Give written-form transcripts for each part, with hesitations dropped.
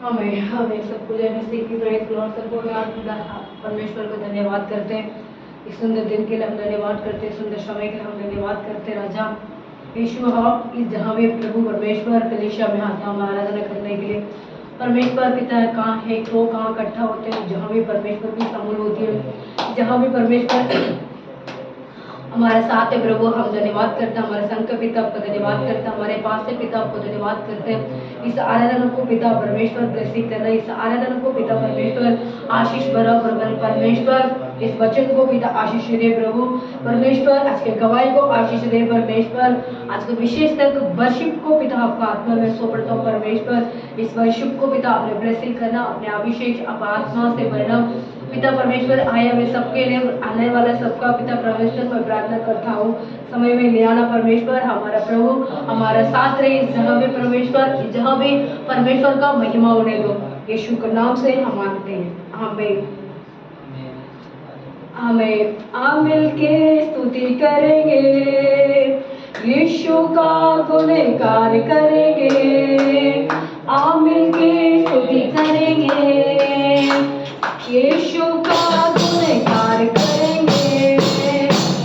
हमें सब कुछ मसीह की प्रेस लॉर्ड सबको परमेश्वर को धन्यवाद करते हैं। इस सुंदर दिन के लिए हम धन्यवाद करते हैं, सुंदर समय के लिए हम धन्यवाद करते हैं राजा यीशु। हम इस जहाँ भी प्रभु परमेश्वर कलीसिया में आते हैं हम आराधना करने के लिए। परमेश्वर पिता कहाँ है तो कहाँ इकट्ठा होते हैं, जहाँ भी परमेश्वर की समूह होती है, जहाँ भी परमेश्वर हमारे साथ है प्रभु, हम धन्यवाद करते हैं। हमारे संघ के पिता आपको धन्यवाद करते हैं, हमारे पास से पिता आपको धन्यवाद करते हैं। इस आराधना को पिता परमेश्वर ब्लेसिंग करना, इस आराधना को पिता परमेश्वर आशीष भरा परमेश्वर, इस वचन को पिता आशीष दे प्रभु परमेश्वर, आज के गवाही को आशीष दे परमेश्वर, आज के विशेष तक वर्शिप को पिता आपका आत्मा में सौंपता हूं परमेश्वर। इस वर्शिप को पिता अपने ब्लेसिंग करना, अपने अभिषेक आप आत्मा से भरना पिता परमेश्वर। आया मैं सबके लिए आने वाला सबका पिता परमेश्वर मैं प्रार्थना करता हूँ, समय में ले आना परमेश्वर। हमारा प्रभु हमारा साथ रहे जहाँ भी परमेश्वर, जहाँ भी परमेश्वर का महिमा होने दो, यीशु के नाम से हम मांगते हैं, आमीन। हमें आ मिल के स्तुति करेंगे, यीशु का गुणगान करेंगे। आ मिल के स्तुति करेंगे, यीशु का गुणगान करेंगे।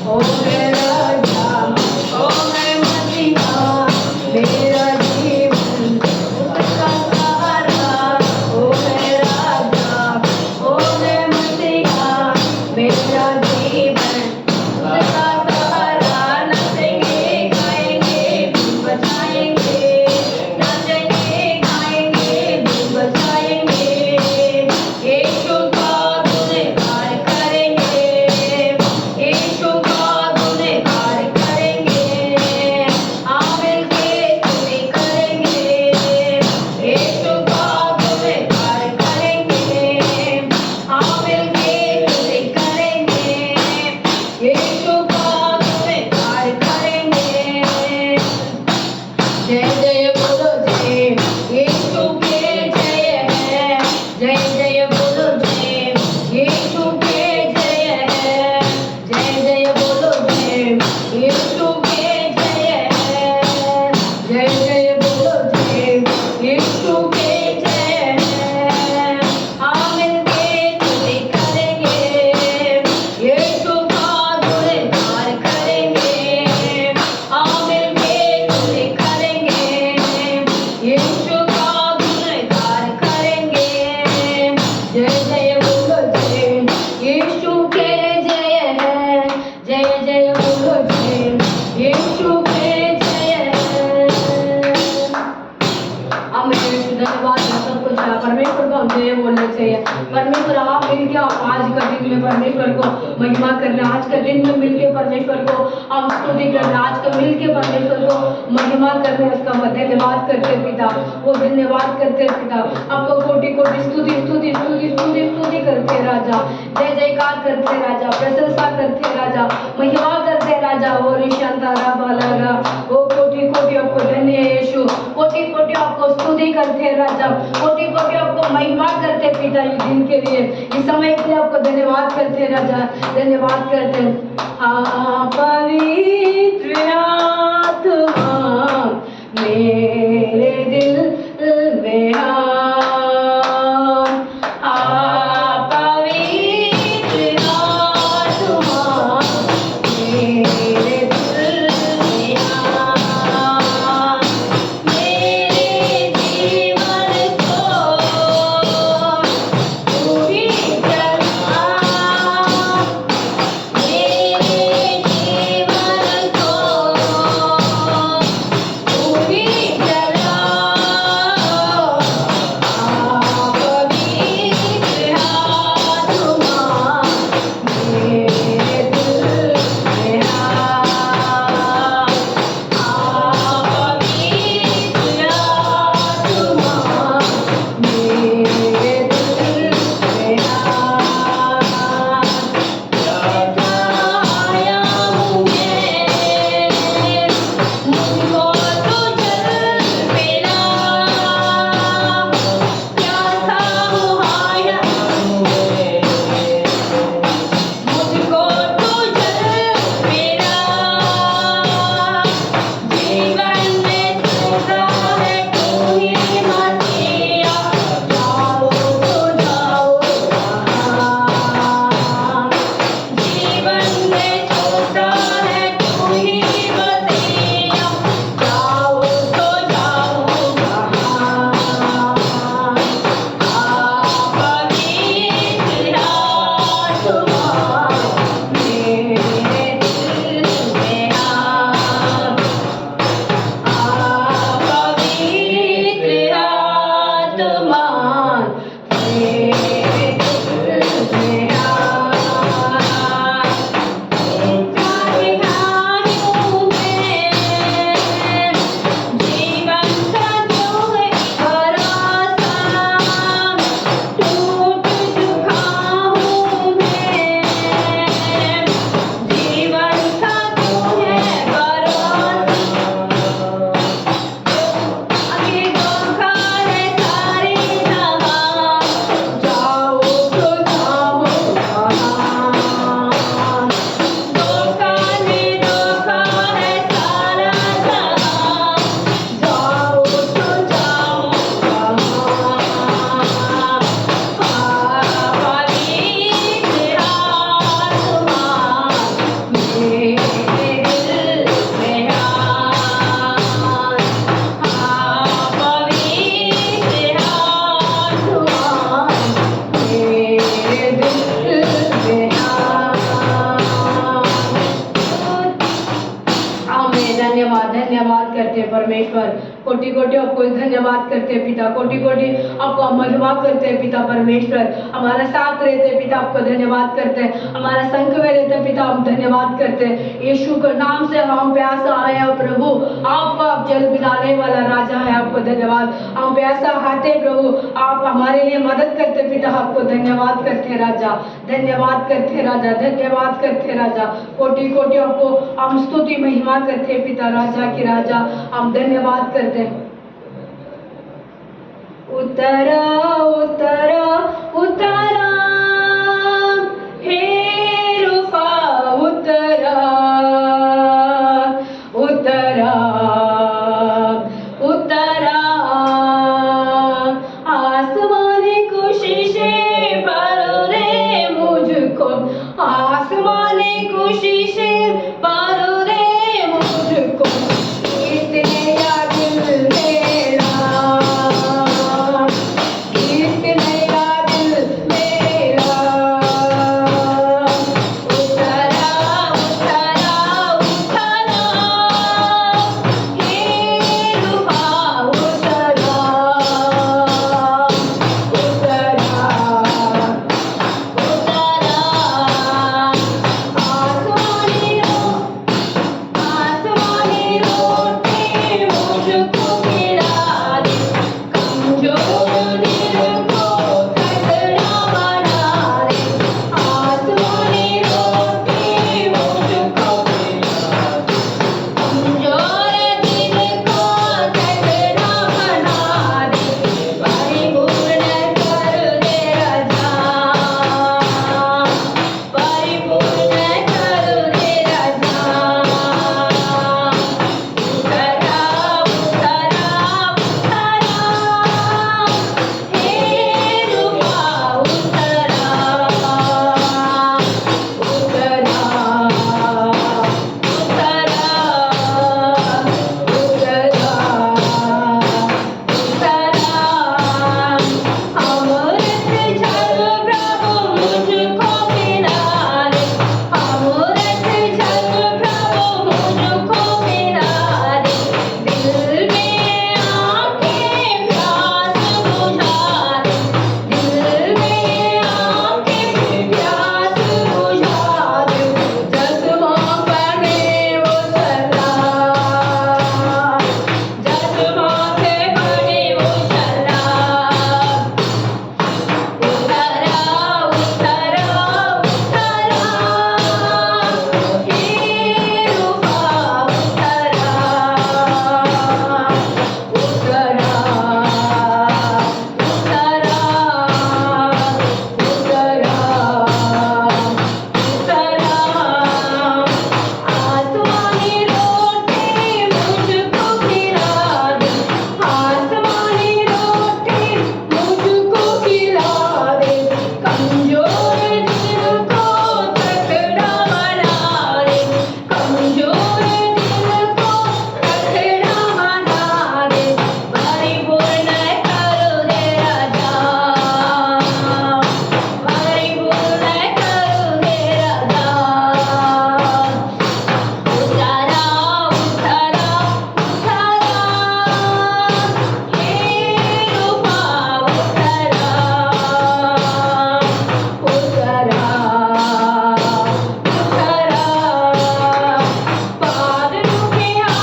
ओ मेरा राजा, ओ मैं मसीहा, मेरा जीवन उसका सहारा। ओ मेरा राजा, ओ मैं मसीहा, मेरा जीवन उसका सहारा। नचेंगे गाएंगे धूम बजाएंगे, नचेंगे गाएंगे धूम बजाएंगे। यीशु का गुणगान करेंगे, यीशु का गुणगान करेंगे। आमिर के स्तुति करेंगे, यीशु का गुणगान करेंगे। आमिर के स्तुति करेंगे, यीशु का गुणगान करेंगे। जय जय बोलो जय, यीशु के जय है। जय जय बोलो जय, यीशु के जय है। जय जय बोलो जय, यीशु के जय है। जय जय बोलो जय, यीशु के जय है। आमिर के स्तुति करेंगे, यीशु का गुणगान करेंगे। आमिर के स्तुति करेंगे, यीशु का गुणगान करेंगे। जय जय बोलो जय, यीशु के जय है। जय जय बोलो जय, यीशु के जय है। हमें धन्यवाद सब कुछ परमेश्वर को हम जय बोलना चाहिए। परमेश्वर आप मिलके आप आज का दिन में परमेश्वर को महिमा करना, आज का दिन में मिलके परमेश्वर को हम स्तुति करना, आज का मिलके परमेश्वर को महिमा करने, उसका धन्यवाद करते पिता, वो धन्यवाद करते पिता। आपको कोटि कोटि स्तुति स्तुति स्तुति स्तुति स्तुति करते राजा, जय जयकार करते राजा, प्रशंसा करते राजा, महिमा करते राजा। ओ रिशांतारा बालागा, ओ कोटि कोटि आपको धन्य यीशु, कोटि कोटि आपको स्तुति करते राजा, कोटि कोटि आपको महिमा करते पिता। इस दिन के लिए, इस समय के लिए आपको धन्यवाद करते राजा, धन्यवाद करते। हाँ पवित्र आत्मा मेरे दिल में पूरी आपको धन्यवाद करते हैं पिता, कोटि कोटि आपको हम महिमा करते हैं पिता परमेश्वर। हमारा साथ रहते हैं पिता, आपको धन्यवाद करते हैं। हमारा संग में रहते हैं पिता, हम धन्यवाद करते हैं। यीशु के नाम से हम प्यासा आए हैं प्रभु, आपका आप जल पिलाने वाला राजा है, आपको धन्यवाद। हम प्यासा आते प्रभु, आप हमारे लिए मदद करते पिता, आपको धन्यवाद करते राजा, धन्यवाद करते राजा, धन्यवाद करते राजा। कोटि कोटि आपको हम स्तुति महिमा करते पिता, राजा की राजा हम धन्यवाद करते। उतरा उतरा उतरा हे रूफा, उतरा उतरा उतरा, आसमानी खुशी से भर दे मुझको, आसमानी खुशी से भर दे मुझको, इतने याद मेरा, इतने याद मेरा। उतरा उतरा उतरा हे रूहा, उतरा उतरा उतरा, आसमानी रोटी मुझको खिला दे, कमजोर दिल को तगड़ा बना दे, आसमानी रोटी मुझको खिला दे, कमजोर दिल को तगड़ा बना दे, परिपूर्ण कर दे राजा, परिपूर्ण कर दे राजा। उतरा उतरा उतरा हे रूहा, उतरा उतरा उतरा उतरा, अमृत जल प्रभु मुझको पिला दे, अमृत जल प्रभु मुझको पिला दे, दिल में आके प्यास बुझा दे, दिल में आके प्यास बुझा दे, जज्बा बने वो चला, जज्बा से बने वो चला। उतरा उतरा उतरा हे रूहा, उतरा उतरा उतरा उतरा, आसमानी रोटी मुझको खिला दे, आसमानी रोटी मुझको खिला दे, कमजोर दिल को तगड़ा बना दे, कमजोर दिल को तगड़ा बना दे, परिपूर्ण कर दे राजा, परिपूर्ण कर दे राजा। उतरा उतरा उतरा हे रूहा, उतरा उतरा उतरा, बादलों के आ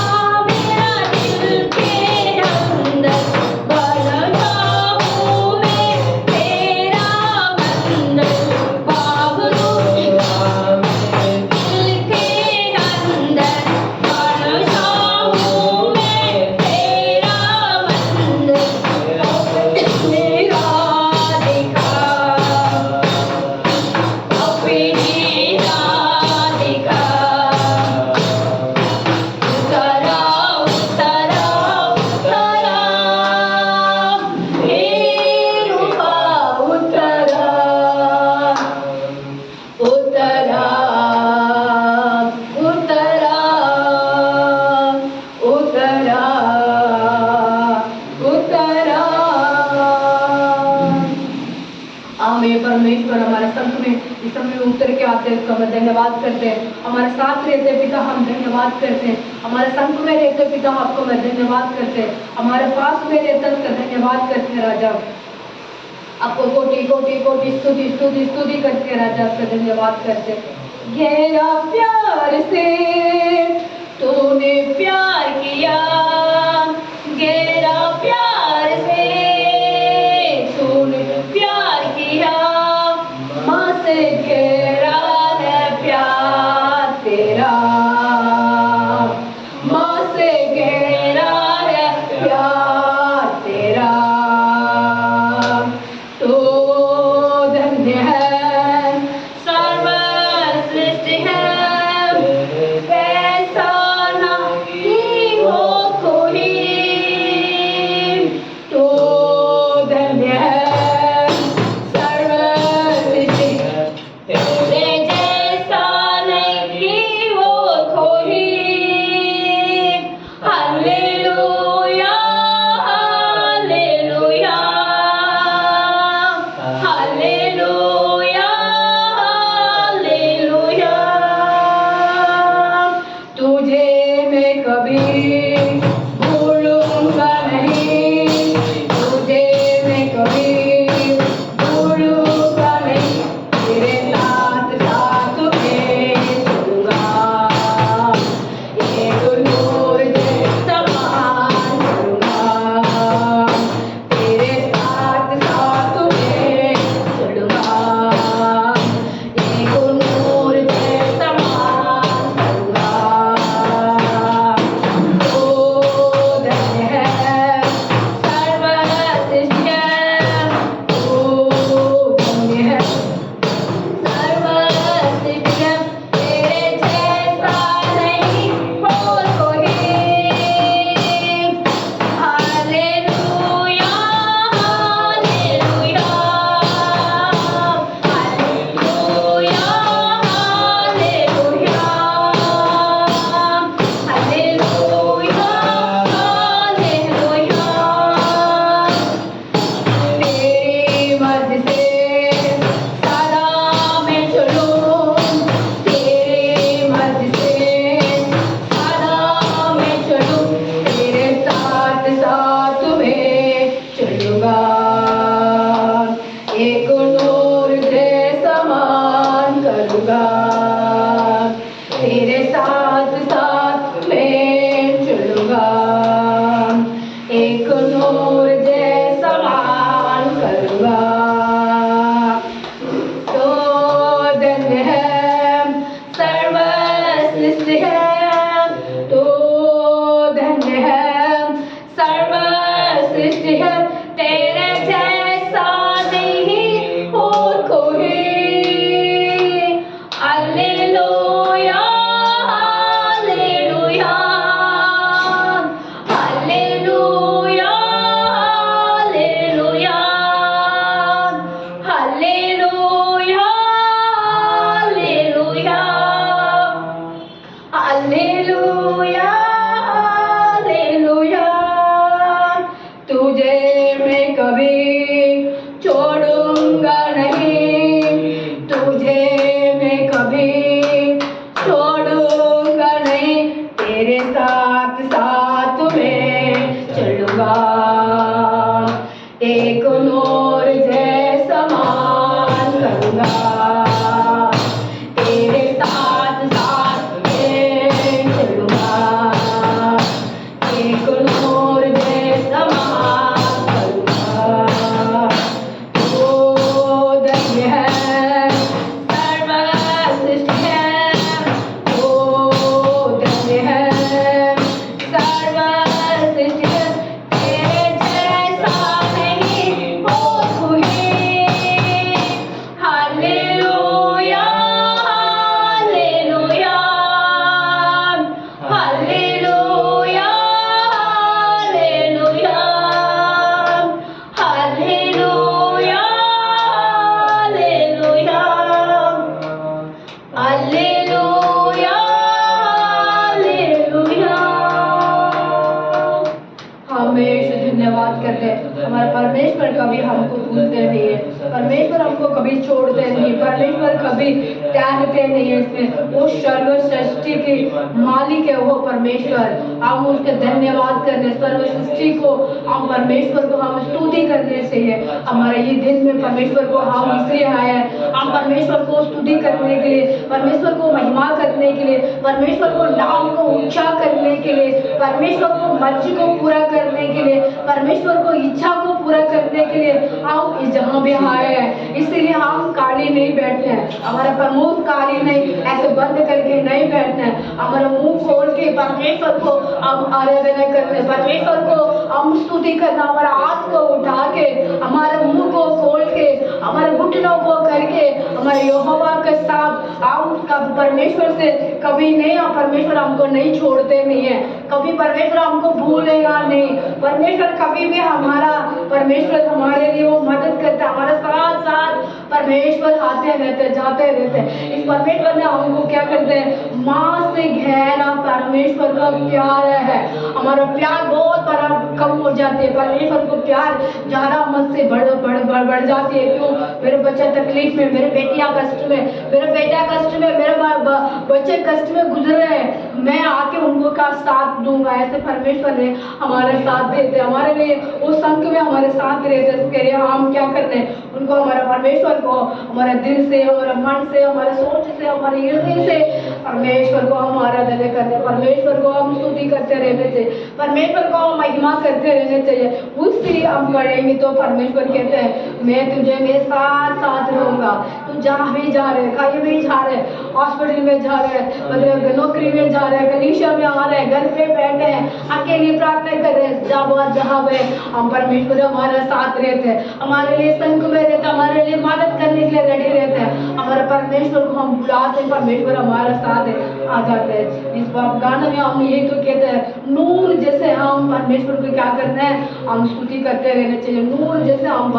मेरा दिल के अंदर, बन जाऊं मैं तेरा बंदर, बादलों के आ मेरे दिल के अंदर, बन जाऊं मैं तेरा बंदर, अपने राधिका, अपनी राधिका। उतरा उतरा उतरा हे रूहा, उतरा उतरा उतरा उतरा उतरा। आमीन। परमेश्वर हमारे संत में इस समय उतर के आते हैं, उसका मैं धन्यवाद करते हैं। हमारे साथ रहते पिता, हम धन्यवाद करते हैं। हमारे संग में रहते पिता, आपको मैं धन्यवाद करते हैं। हमारे पास में रहते उसका धन्यवाद करते हैं राजा। आपको कोटि कोटि कोटि स्तुति स्तुति स्तुति करते हैं राजा, आपका धन्यवाद करते हैं। गहरा प्यार से तूने प्यार किया, गहरा प्यार से तूने प्यार किया, माँ से गहरा है प्यार तेरा, माँ से गहरा है प्यार तेरा। तो धन्य है सर्वश्रेष्ठ है, वैसा नहीं हो कोई। तो धन्य है सर्वश्रेष्ठ, तेरे जैसा नहीं हो कोई। Hallelujah hallelujah hallelujah hallelujah. तुझे मैं कभी भूलूंगा नहीं, तुझे मैं कभी भूलूंगा नहीं। तेरे साथ साथ मैं चलूंगा, एक नूर जैसा मान करूंगा। तेरे साथ साथ मैं चलूंगा, एक नूर जैसा मान करूंगा। तो धन्य है सर्वश्रेष्ठ है, तो धन्य है सर्वश्रेष्ठ है, तेरे जैसा नहीं हो कोई। Hallelujah hallelujah hallelujah hallelujah hallelujah hallelujah. तेरी मर्ज़ी से सदा मैं चलूं, तेरी मर्ज़ी से सदा मैं चलूं। तेरे साथ साथ मैं चलूंगा, एक नूर जैसा मान करूंगा। तेरे साथ साथ मैं चलूंगा, एक नूर जैसा मान करूंगा। तो धन्य है सर्वश्रेष्ठ है, तो धन्य है सर्वश्रेष्ठ है, तेरे जैसा नहीं हो कोई। Hallelujah hallelujah hallelujah hallelujah hallelujah hallelujah hallelujah hallelujah. तुझे मैं कभी छोड़ूंगा नहीं, तुझे मैं कभी छोड़ूंगा नहीं। तेरे साथ साथ मैं चलूंगा, एक नूर जैसा मान करूंगा। तेरे साथ साथ मैं चलूंगा, एक नूर जैसा मान करूंगा। तो धन्य परमेश्वर कभी हमको भूलते नहीं है, परमेश्वर हमको कभी छोड़ते नहीं, परमेश्वर कभी त्यागते नहीं है। इसमें वो सर्व सृष्टि के मालिक है वो परमेश्वर। हम उसके धन्यवाद करने, सर्व सृष्टि को हम परमेश्वर को हम स्तुति करने से है हमारे ये दिन में परमेश्वर को हम इसलिए आए हैं, हम परमेश्वर को स्तुति करने के लिए, परमेश्वर को महिमा करने के लिए, परमेश्वर को नाम को ऊंचा करने के लिए, परमेश्वर को मर्जी को पूरा करने के लिए, परमेश्वर को इच्छा को पूरा करने के लिए हम इस जगह पे आए हैं। इसलिए हम काली नहीं बैठते हैं, हमारा प्रमुख काली नहीं ऐसे बंद करके नहीं बैठना है, हमारा मुंह खोल के परमेश्वर को हम आराधना करते, परमेश्वर को हम स्तुति करना, हमारा हाथ को उठा के, हमारे मुंह को खोल के, हमारे घुटनों को करके, हमारे यहोवा के साथ हम परमेश्वर से कभी नहीं, परमेश्वर हमको नहीं छोड़ते नहीं है, कभी परमेश्वर हमको भूलेगा नहीं, परमेश्वर कभी भी हमारा, परमेश्वर हमारे लिए वो मदद करता है, हमारे साथ साथ परमेश्वर आते रहते जाते रहते। इस परमेश्वर ने हमको क्या करते हैं, माँ से गहरा परमेश्वर का प्यार है, हमारा प्यार बहुत बड़ा कम हो जाती है, परमेश्वर को प्यार ज्यादा मत से बढ़ जाती है। क्यों? मेरे बच्चा तकलीफ में, मेरे बेटियां कष्ट में, मेरा बेटा कष्ट में, मेरे बच्चे कष्ट में गुजर रहे हैं, मैं आके उनको का साथ दूंगा, ऐसे परमेश्वर ने हमारे साथ देते, हमारे लिए वो संग में हमारे साथ रहते। इसके लिए हम क्या करते हैं, उनको हमारा परमेश्वर को हमारे दिल से, हमारे मन से, हमारे सोच से, हमारे हृदय से परमेश्वर को हम आराधना करते हैं, परमेश्वर को हम स्तुति करते रहने चाहिए, परमेश्वर को हम महिमा करते रहने चाहिए। उससे हम करेंगे तो परमेश्वर कहते हैं मैं तुझे मेरे साथ साथ रहूंगा। तू जहाँ भी जा रहे, कहीं भी जा रहे, हॉस्पिटल में जा रहे, मतलब नौकरी में जा रहे, कलीसिया में आ रहे, घर पे बैठे हैं, अकेले प्रार्थना कर रहे, जहाँ पे हम परमेश्वर हमारे साथ रहते हैं, हमारे लिए संग में रहते, हमारे लिए मदद करने के लिए रेडी रहते हैं, हमारे परमेश्वर को हम बुलाते हैं, परमेश्वर हमारे साथ आ जाते हैं। इस गाने में हम यही तो कहते हैं, नूर जैसे हम परमेश्वर को क्या करते हैं, हम स्तुति करते रहना चाहिए, नूर जैसे हम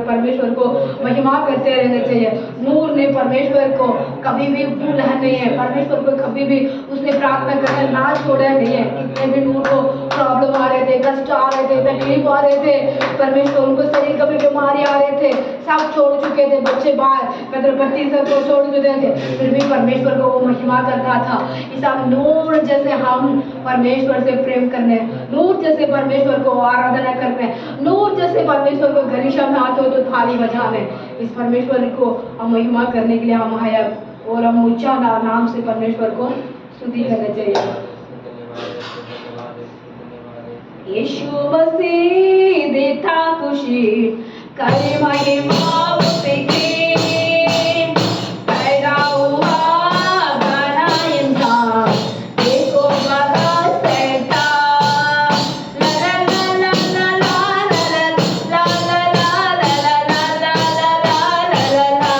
परमेश्वर को महिमा करते रहना चाहिए। नूर ने परमेश्वर को कभी भी भूला नहीं है, परमेश्वर को कभी भी उसने प्रार्थना करना ना छोड़ा नहीं है। कितने भी नूर को प्रॉब्लम आ रहे थे, कष्ट आ रहे थे, तकलीफ आ रहे थे, परमेश्वर उनको शरीर कभी बीमारी आ रहे थे, सब छोड़ चुके थे, बच्चे बाहर मतलब पति सबको छोड़ चुके थे, फिर भी परमेश्वर को वो महिमा करता था। इस नूर जैसे हम परमेश्वर से प्रेम करने, नूर जैसे परमेश्वर को आराधना करने, नूर जैसे परमेश्वर को गलीशा में आते हो तो थाली बजाने, इस परमेश्वर को हम महिमा करने के लिए हम आया और हम ऊंचा नाम से परमेश्वर को स्तुति करना चाहिए। यीशु मसीह देता खुशी करे महिमा उसे की, पैदा हुआ बना इंसान, देखो बड़ा शैतान, ला ला ला ला ला ला ला ला ला ला ला ला ला ला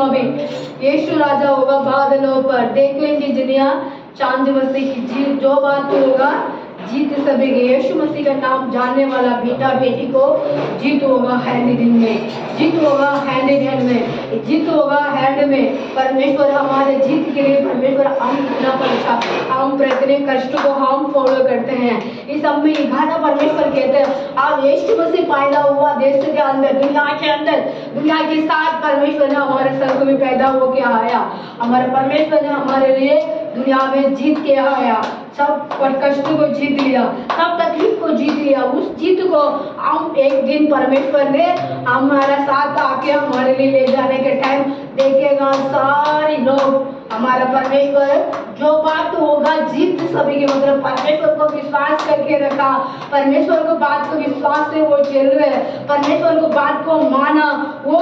में यीशु राजा होगा बादलों पर, देखेंगे दुनिया चांद मसीह की जीत, जो बात होगा जीत सभी के। यीशु मसीह का नाम जानने वाला बेटा बेटी को जीत होगा हैंड दिन में, जीत होगा हैंड इन हैंड में, जीत होगा हैंड में। परमेश्वर हमारे जीत के लिए, परमेश्वर हम इतना परीक्षा, हम प्रत्येक कष्ट को हम फॉलो करते हैं। इस सब में गाना परमेश्वर कहते हैं आप यीशु मसीह पैदा हुआ देश के अंदर, दुनिया के अंदर, दुनिया के साथ परमेश्वर ने हमारे स्वर्ग में पैदा होके आया। हमारे परमेश्वर ने हमारे लिए दुनिया में जीत के आया, सब कष्ट को जीत लिया, सब तकलीफ को जीत लिया। उस जीत को हम एक दिन परमेश्वर ने हमारा साथ आके हमारे लिए ले जाने के टाइम देखेगा सारे लोग। हमारा परमेश्वर जो बात होगा जीत सभी के, मतलब परमेश्वर को विश्वास करके रखा, परमेश्वर को बात को विश्वास से वो चल रहे, परमेश्वर को बात को माना, वो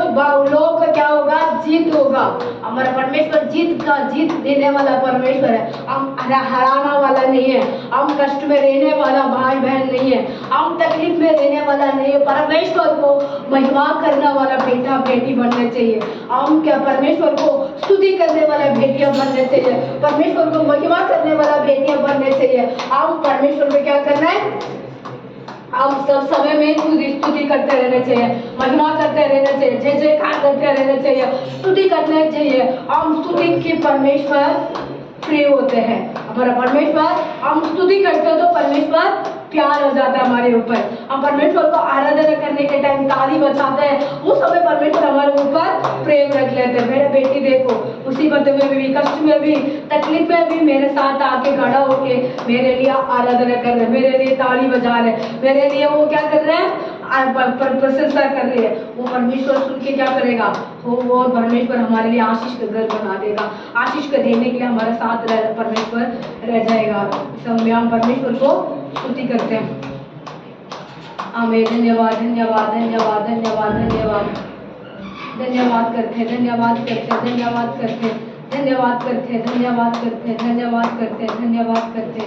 लोग का क्या होगा जीत होगा। हमारा परमेश्वर जीत का जीत देने वाला परमेश्वर है, हम हराना वाला नहीं है, हम कष्ट में रहने वाला भाई बहन नहीं है, हम तकलीफ में रहने वाला नहीं है। परमेश्वर को महिमा करने वाला बेटा बेटी बनना चाहिए, हम क्या परमेश्वर को स्तुति करने वाला बेटियां बनने चाहिए, परमेश्वर को महिमा करने वाला बेटियां बनने चाहिए। हम परमेश्वर को क्या करना है, हम सब समय में स्तुति करते रहना चाहिए, महिमा करते रहना चाहिए, जय जयकार करते रहना चाहिए, स्तुति करना चाहिए। हम स्तुति के परमेश्वर प्रिय होते हैं। हमारा परमेश्वर, हम स्तुति करते हो तो परमेश्वर प्यार हो जाता है हमारे ऊपर। हम परमेश्वर को आराधना करने के टाइम ताली बजाते हैं, उस समय परमेश्वर हमारे ऊपर प्रेम रख लेते हैं। मेरा बेटी देखो मुसीबत में भी, कष्ट में भी, तकलीफ में भी मेरे साथ आके खड़ा होके मेरे लिए आराधना कर रहे, मेरे लिए ताली बजा रहे, मेरे लिए वो क्या कर रहे हैं प्रशंसा कर रही है। वो परमेश्वर सुन के क्या करेगा, वो परमेश्वर हमारे लिए आशीष का घर बना देगा, आशीष का देने के लिए हमारे साथ परमेश्वर रह जाएगा। इस समय हम परमेश्वर को स्तुति करते हैं। आमीन। धन्यवाद धन्यवाद धन्यवाद धन्यवाद धन्यवाद धन्यवाद करते, धन्यवाद करते, धन्यवाद करते, धन्यवाद करते, धन्यवाद करते, धन्यवाद करते, धन्यवाद करते।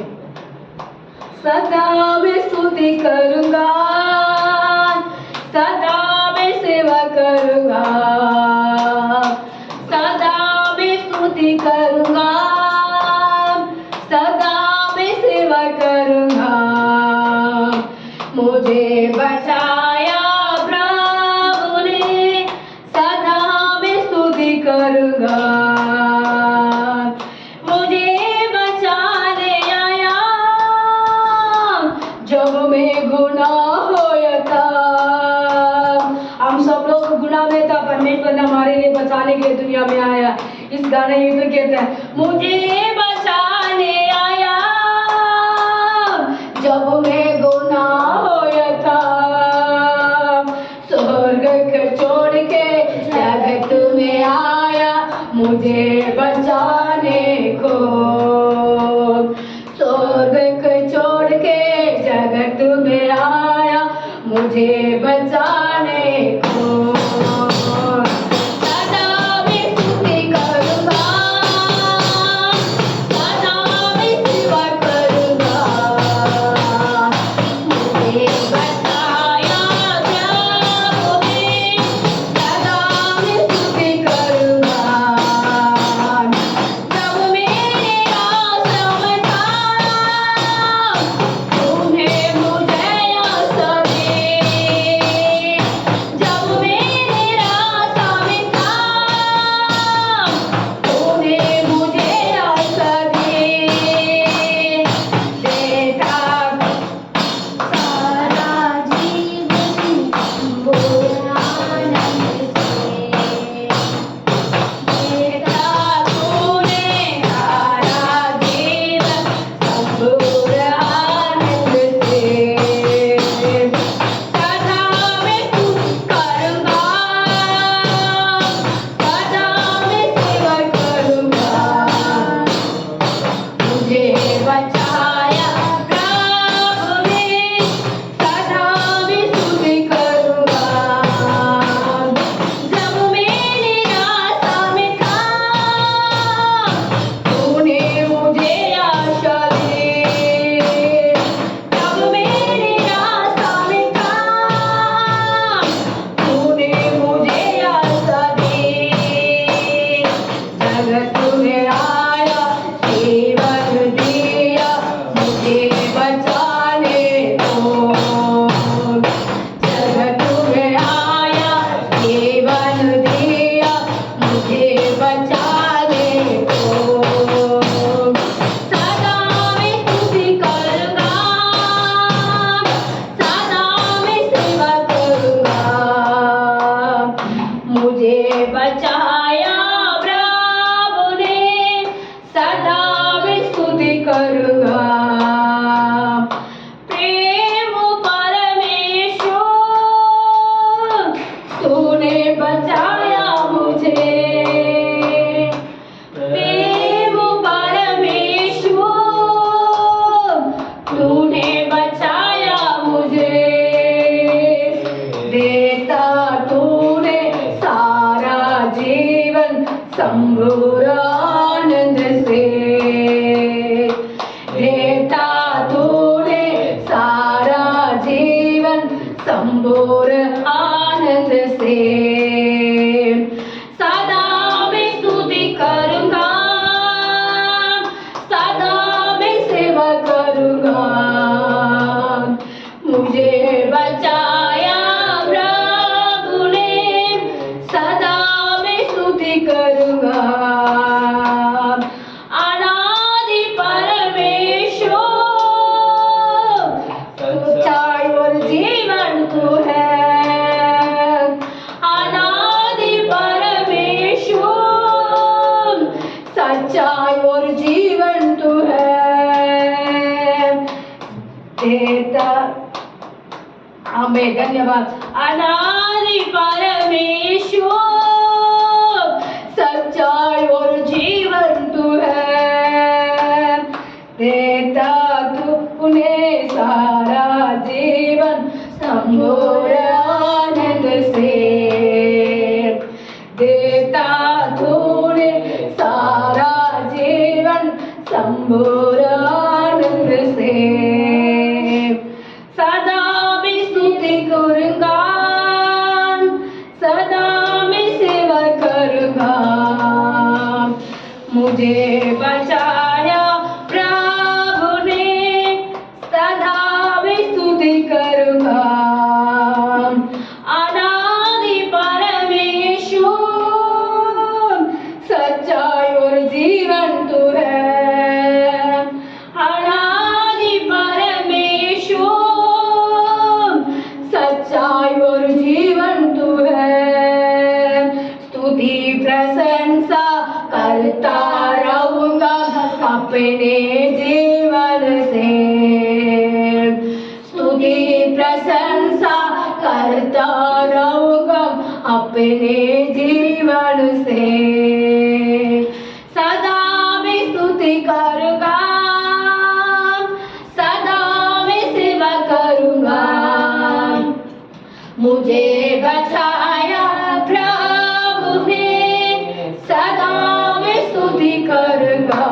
सदा मैं स्तुति करूंगा, सदा मैं सेवा करूंगा, सदा मैं स्तुति करूंगा, सदा मैं सेवा करूंगा। मुझे बचाया प्रभु ने, सदा मैं स्तुति करूंगा। मुझे बचाने आया जब मैं गुनाह होया था। हम सब लोग गुनाह में था, परमेश्वर ने हमारे लिए बचाने के लिए दुनिया में आया। इस गाने में तो कहते हैं मुझे बचाने आया जब मैं गुनाह होया था। स्वर्ग को छोड़ के जगत में आया मुझे बचाने को। स्वर्ग को छोड़ के जगत में आया मुझे बचाने को। संपूर्ण आनंद से देता तूने सारा जीवन संपूर्ण आनंद से सदा मैं स्तुति करूंगा सदा मैं सेवा करूंगा मुझे बचाया प्रभु ने सदा मैं स्तुति करूंगा अनादि परमेश्वर सच्चाई और जीवन तू है अनादि परमेश्वर सच्चाई और जीवन तू है देता हमें धन्यवाद अनादि परमेश्वर सच्चाई और जीवन तू है देता तूने सारा जीवन संपूर्ण आनंद से देता तूने सारा जीवन संपूर्ण आनंद से सदा मैं स्तुति करूंगा सदा मैं सेवा करूंगा मुझे बचाया प्रभु ने सदा मैं स्तुति करूंगा अनादि परमेश्वर सच्चाई और जीवन तू है अनादि परमेश्वर सच्चाई और जीवन तू है स्तुति प्रशंसा करता रहूंगा अपने जीवन से स्तुति प्रशंसा करता रहूंगा अपने जीवन से सदा मैं स्तुति करूंगा सदा मैं सेवा करूंगा मुझे बचाया प्रभु ने सदा मैं स्तुति करूंगा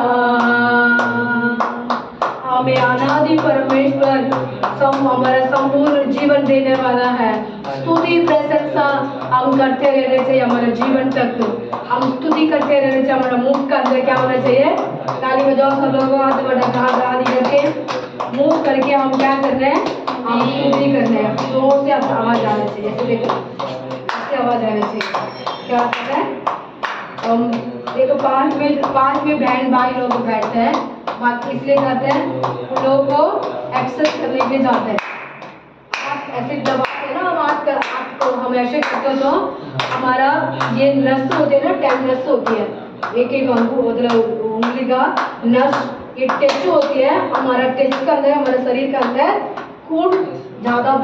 हमें अनादि परमेश्वर हमारा संपूर्ण जीवन देने वाला है स्तुति प्रशंसा हम करते रहने चाहिए हमारे जीवन तक हम स्तुति करते रहने चाहिए हमारा मुंह का अंदर क्या होना चाहिए ताली बजाओ सब लोगों हाथ बढ़ा आदि करके मुंह करके हम क्या कर रहे हैं हम स्तुति कर रहे हैं जोर से आवाज आना चाहिए ऐसे देखो ऐसे आवाज आना चाहिए क्या कर रहे हैं देखो पांच में बहन भाई लोग बैठते हैं बात इसलिए जाते हैं उन लोगों को एक्सेस करने के लिए जाते हैं आप ऐसे दबाते हैं ना आपको हम ऐसे करते तो हमारा ये नस होते हैं ना 10 नस होती है एक एक मतलब उंगली का नस ये टच होती है हमारा टच के अंदर हमारे शरीर के अंदर खून ज्यादा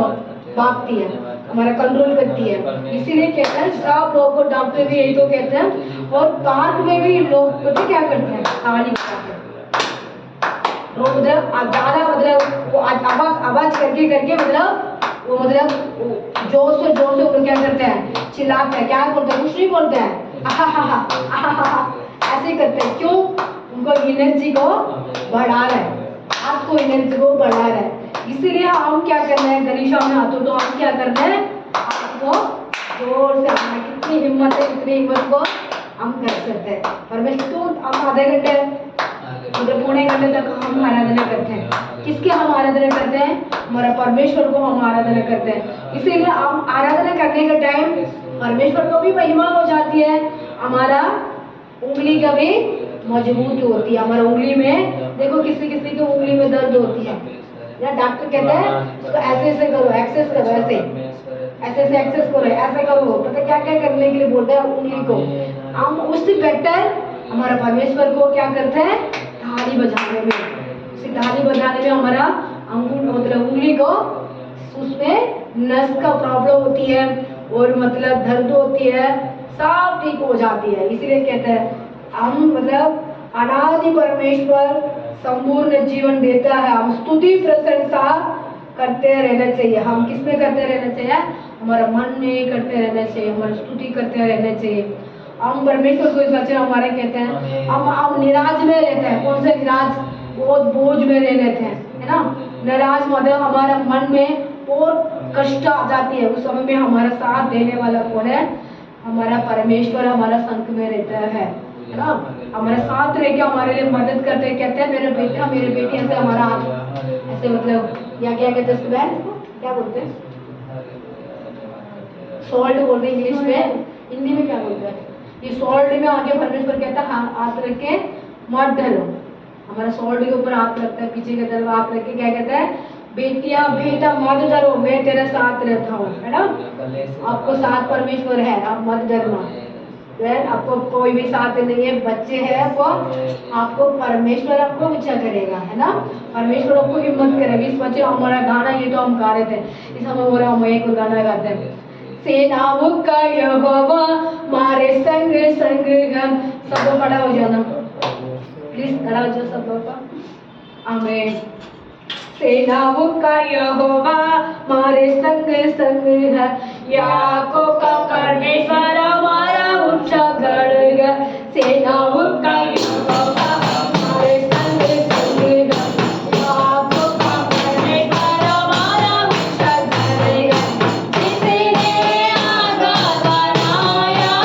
भागती है हमारा कंट्रोल करती है इसीलिए कहते हैं सब लोगों को डॉक्टर भी यही तो कहते हैं और पार्क में भी लोग पता क्या करते हैं ताली बजाते हैं वो मतलब ज्यादा मतलब वो आवाज करके मतलब वो मतलब जोर से वो क्या करते हैं चिल्लाते हैं क्या बोलते हैं कुछ नहीं बोलते हैं ऐसे करते हैं क्यों उनको एनर्जी को बढ़ा रहे हैं आपको एनर्जी को बढ़ा रहे हैं इसीलिए हम क्या कर रहे हैं गणेशा में हाथों तो हम क्या कर रहे हैं आपको जोर से हमारी कितनी हिम्मत है इतनी हिम्मत को हम कर सकते हैं परमेश्वर तो हम आधे घंटे मतलब पौने घंटे तक हम आराधना करते हैं किसके हम आराधना करते हैं हमारा परमेश्वर को हम आराधना करते हैं इसीलिए हम आराधना करने के टाइम परमेश्वर को भी महिमा हो जाती है हमारा उंगली का भी मजबूत होती है हमारा उंगली में देखो किसी की उंगली में दर्द होती है या डॉक्टर कहते हैं उसको ऐसे ऐसे करो एक्सेस करो ऐसे एक्सेस करो ऐसे करो पता क्या क्या करने के लिए बोलते हैं उंगली को हम उससे बेटर हमारा परमेश्वर को क्या करते हैं ताली बजाने में ताली बजाने में हमारा मतलब उंगली को उसमें नस का प्रॉब्लम होती है और मतलब दर्द होती है सब ठीक हो जाती है इसीलिए कहते हैं हम मतलब अनादि परमेश्वर संपूर्ण जीवन देता है हम स्तुति प्रशंसा करते रहना चाहिए हम किस में करते रहना चाहिए हमारा मन में करते रहना चाहिए हमारा स्तुति करते रहना चाहिए हम परमेश्वर को इस वचन हमारे कहते हैं, हम निराज में रहते हैं। कौन से निराज? बहुत बोझ में रह लेते हैं, है ना। निराज मतलब हमारा मन में बहुत कष्ट आ जाती है, उस समय में हमारा साथ देने वाला कौन है? हमारा परमेश्वर हमारा संग में रहता है ना। हमारे साथ रह के हमारे लिए मदद करते हैं। कहते हैं मेरे बेटा मेरे बेटी, ऐसे हमारा ऐसे मतलब या क्या कहते हैं इसको क्या बोलते हैं? सॉल्ट बोलते हैं इंग्लिश में, हिंदी में क्या बोलते हैं? ये सॉल्ट में आगे परमेश्वर कहता है हाथ रख के मत डरो। हमारा सॉल्ट के ऊपर हाथ रखता है, पीछे की तरफ हाथ रख के क्या कहता है? बेटिया बेटा मत डरो, मैं तेरे साथ रहता हूँ, है ना। आपको साथ परमेश्वर है, आप मत डरना। आपको कोई भी साथ नहीं है, बच्चे हैं आपको परमेश्वर आपको ऊंचा करेगा, है ना। परमेश्वर आपको हिम्मत करेगा। इस बच्चे हमारा गाना ये तो हम गा रहे थे, इस समय बोला हम एक गाना गाते हैं। सेनाओं का यहोवा मारे संग संग है। सब लोग खड़ा हो जाना प्लीज, खड़ा हो जाओ सब लोग। आमीन। सेनाओं का यहोवा मारे संग संग है, याकोब का परमेश्वर हमारा ऊंचा गढ़ है। सेनाओं का यहोवा हमारे संग संग है, याकोब का परमेश्वर हमारा ऊंचा गढ़ है। जिसने आकाश बनाया,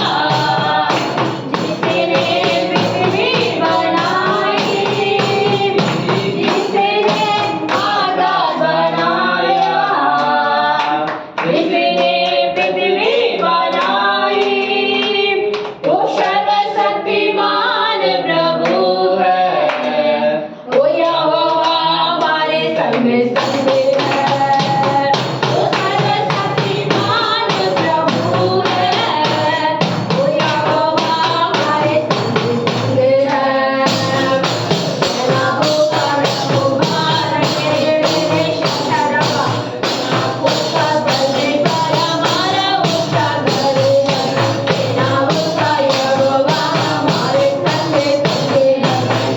जिसने पृथ्वी बनाई, जिसने आकाश बनाया, जिसने पृथ्वी बनाई, वो सर्वशक्तिमान प्रभु है। वो यहोवा हमारे संग संग है, वो सर्वशक्तिमान प्रभु है। वो यहोवा हमारे संग संग है। सेनाओं का यहोवा मेरे शरणवा, याकोब का परमेश्वर हमारा ऊंचा गढ़ है। सेनाओं का यहोवा हमारे संग संग है,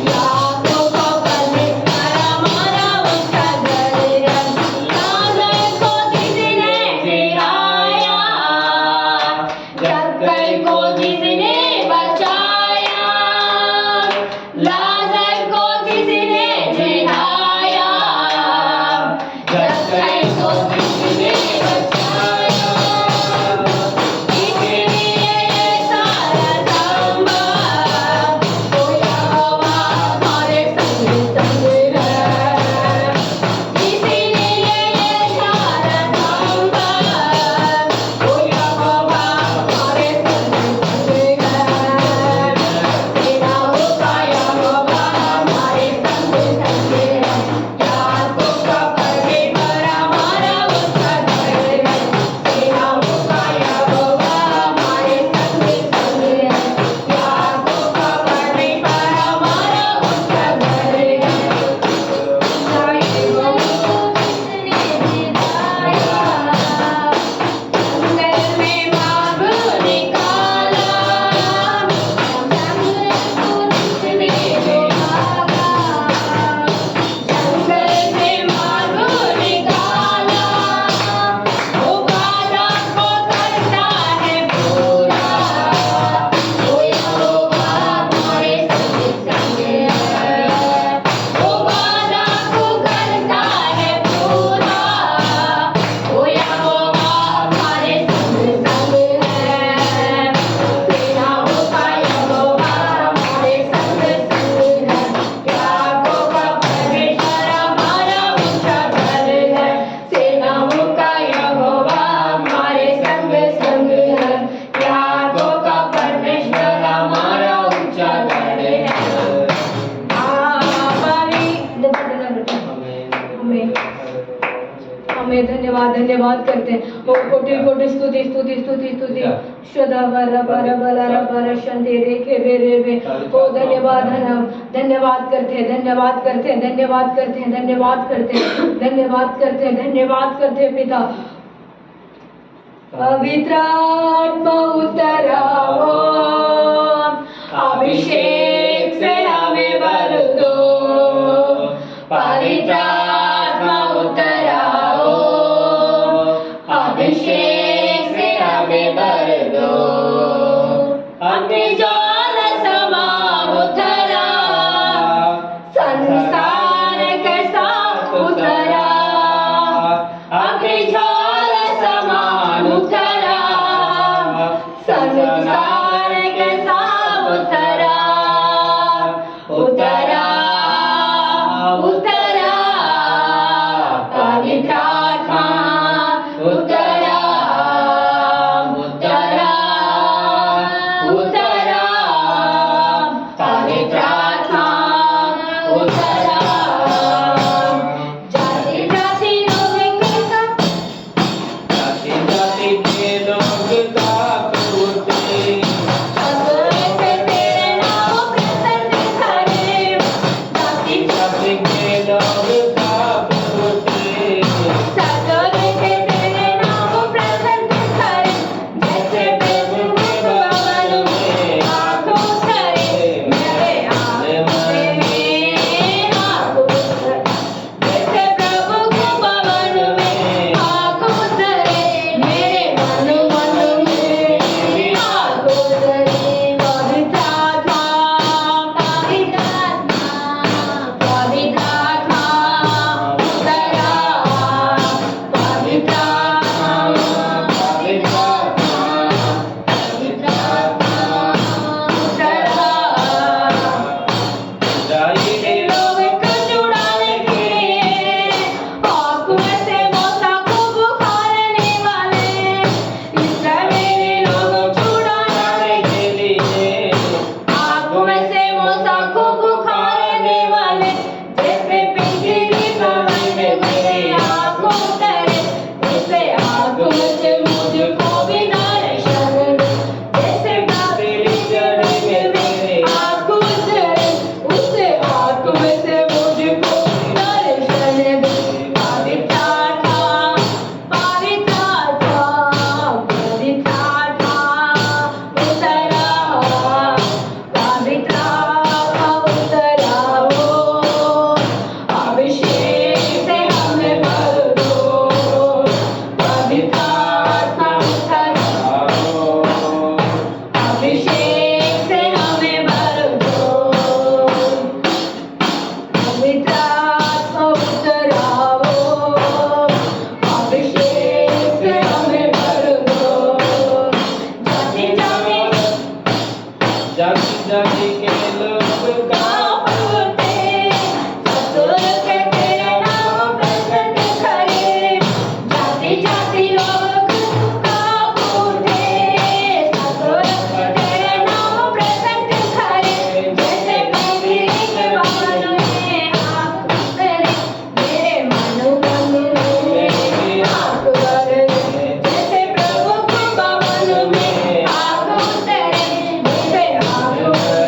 याकोब का परमेश्वर हमारा ऊंचा गढ़ है। लाजर को जिसने जिलाया, जक्कई को जिसने बचाया, लाजर को जिसने जिलाया, जक्कई को जिसने बचाया, इसलिए ये सारा संभव, वो यहोवा हमारे संग संग है। इसलिए ये सारा संभव, वो यहोवा हमारे संग संग है। सेनाओं का यहोवा हमारे संग संग है, याकोब का परमेश्वर हमारा ऊंचा गढ़ है। सेनाओं का यहोवा हमारे संग संग है, याकोब का परमेश्वर हमारा ऊंचा गढ़ है। जंगल में बाघ निकाला, जंगल को जिसने भागा, जंगल में बाघ निकाला, वो बाधा को करता है पूरा, वो यहोवा हमारे संग संग है। वो बाधा को करता है पूरा, वो यहोवा हमारे संग संग है। सेनाओं का यहोवा हमारे संग संग है, याकोब का परमेश्वर हमारा ऊंचा गढ़ है। सेनाओं का यहोवा हमारे संग संग है, याकोब का परमेश्वर हमारा ऊंचा गढ़ है। हमें धन्यवाद धन्यवाद करते हैं। ओ कोटि कोटि स्तुति स्तुति स्तुति स्तुति शदा बर बर बलर बर शंदे रे के रे वे। ओ धन्यवाद धन्यवाद करते हैं, धन्यवाद करते हैं, धन्यवाद करते हैं, धन्यवाद करते हैं, धन्यवाद करते हैं, धन्यवाद करते हैं पिता। पवित्र आत्मा उतर आओ, अभिषेक से हमें भर दो। पवित्र आत्मा उतर आओ, अभिषेक से हमें भर दो। हम जाति के लोग कांपते, ससुर के तेरा नाम प्रकट करे, जाति जाति लोग कांपते, ससुर के तेरा नाम प्रकट करे, जैसे मेरी के बाल में आग उतरे, मेरे मन में आग उतरे, जैसे प्रभु के भवन में आग उतरे, जैसे आग उतरे,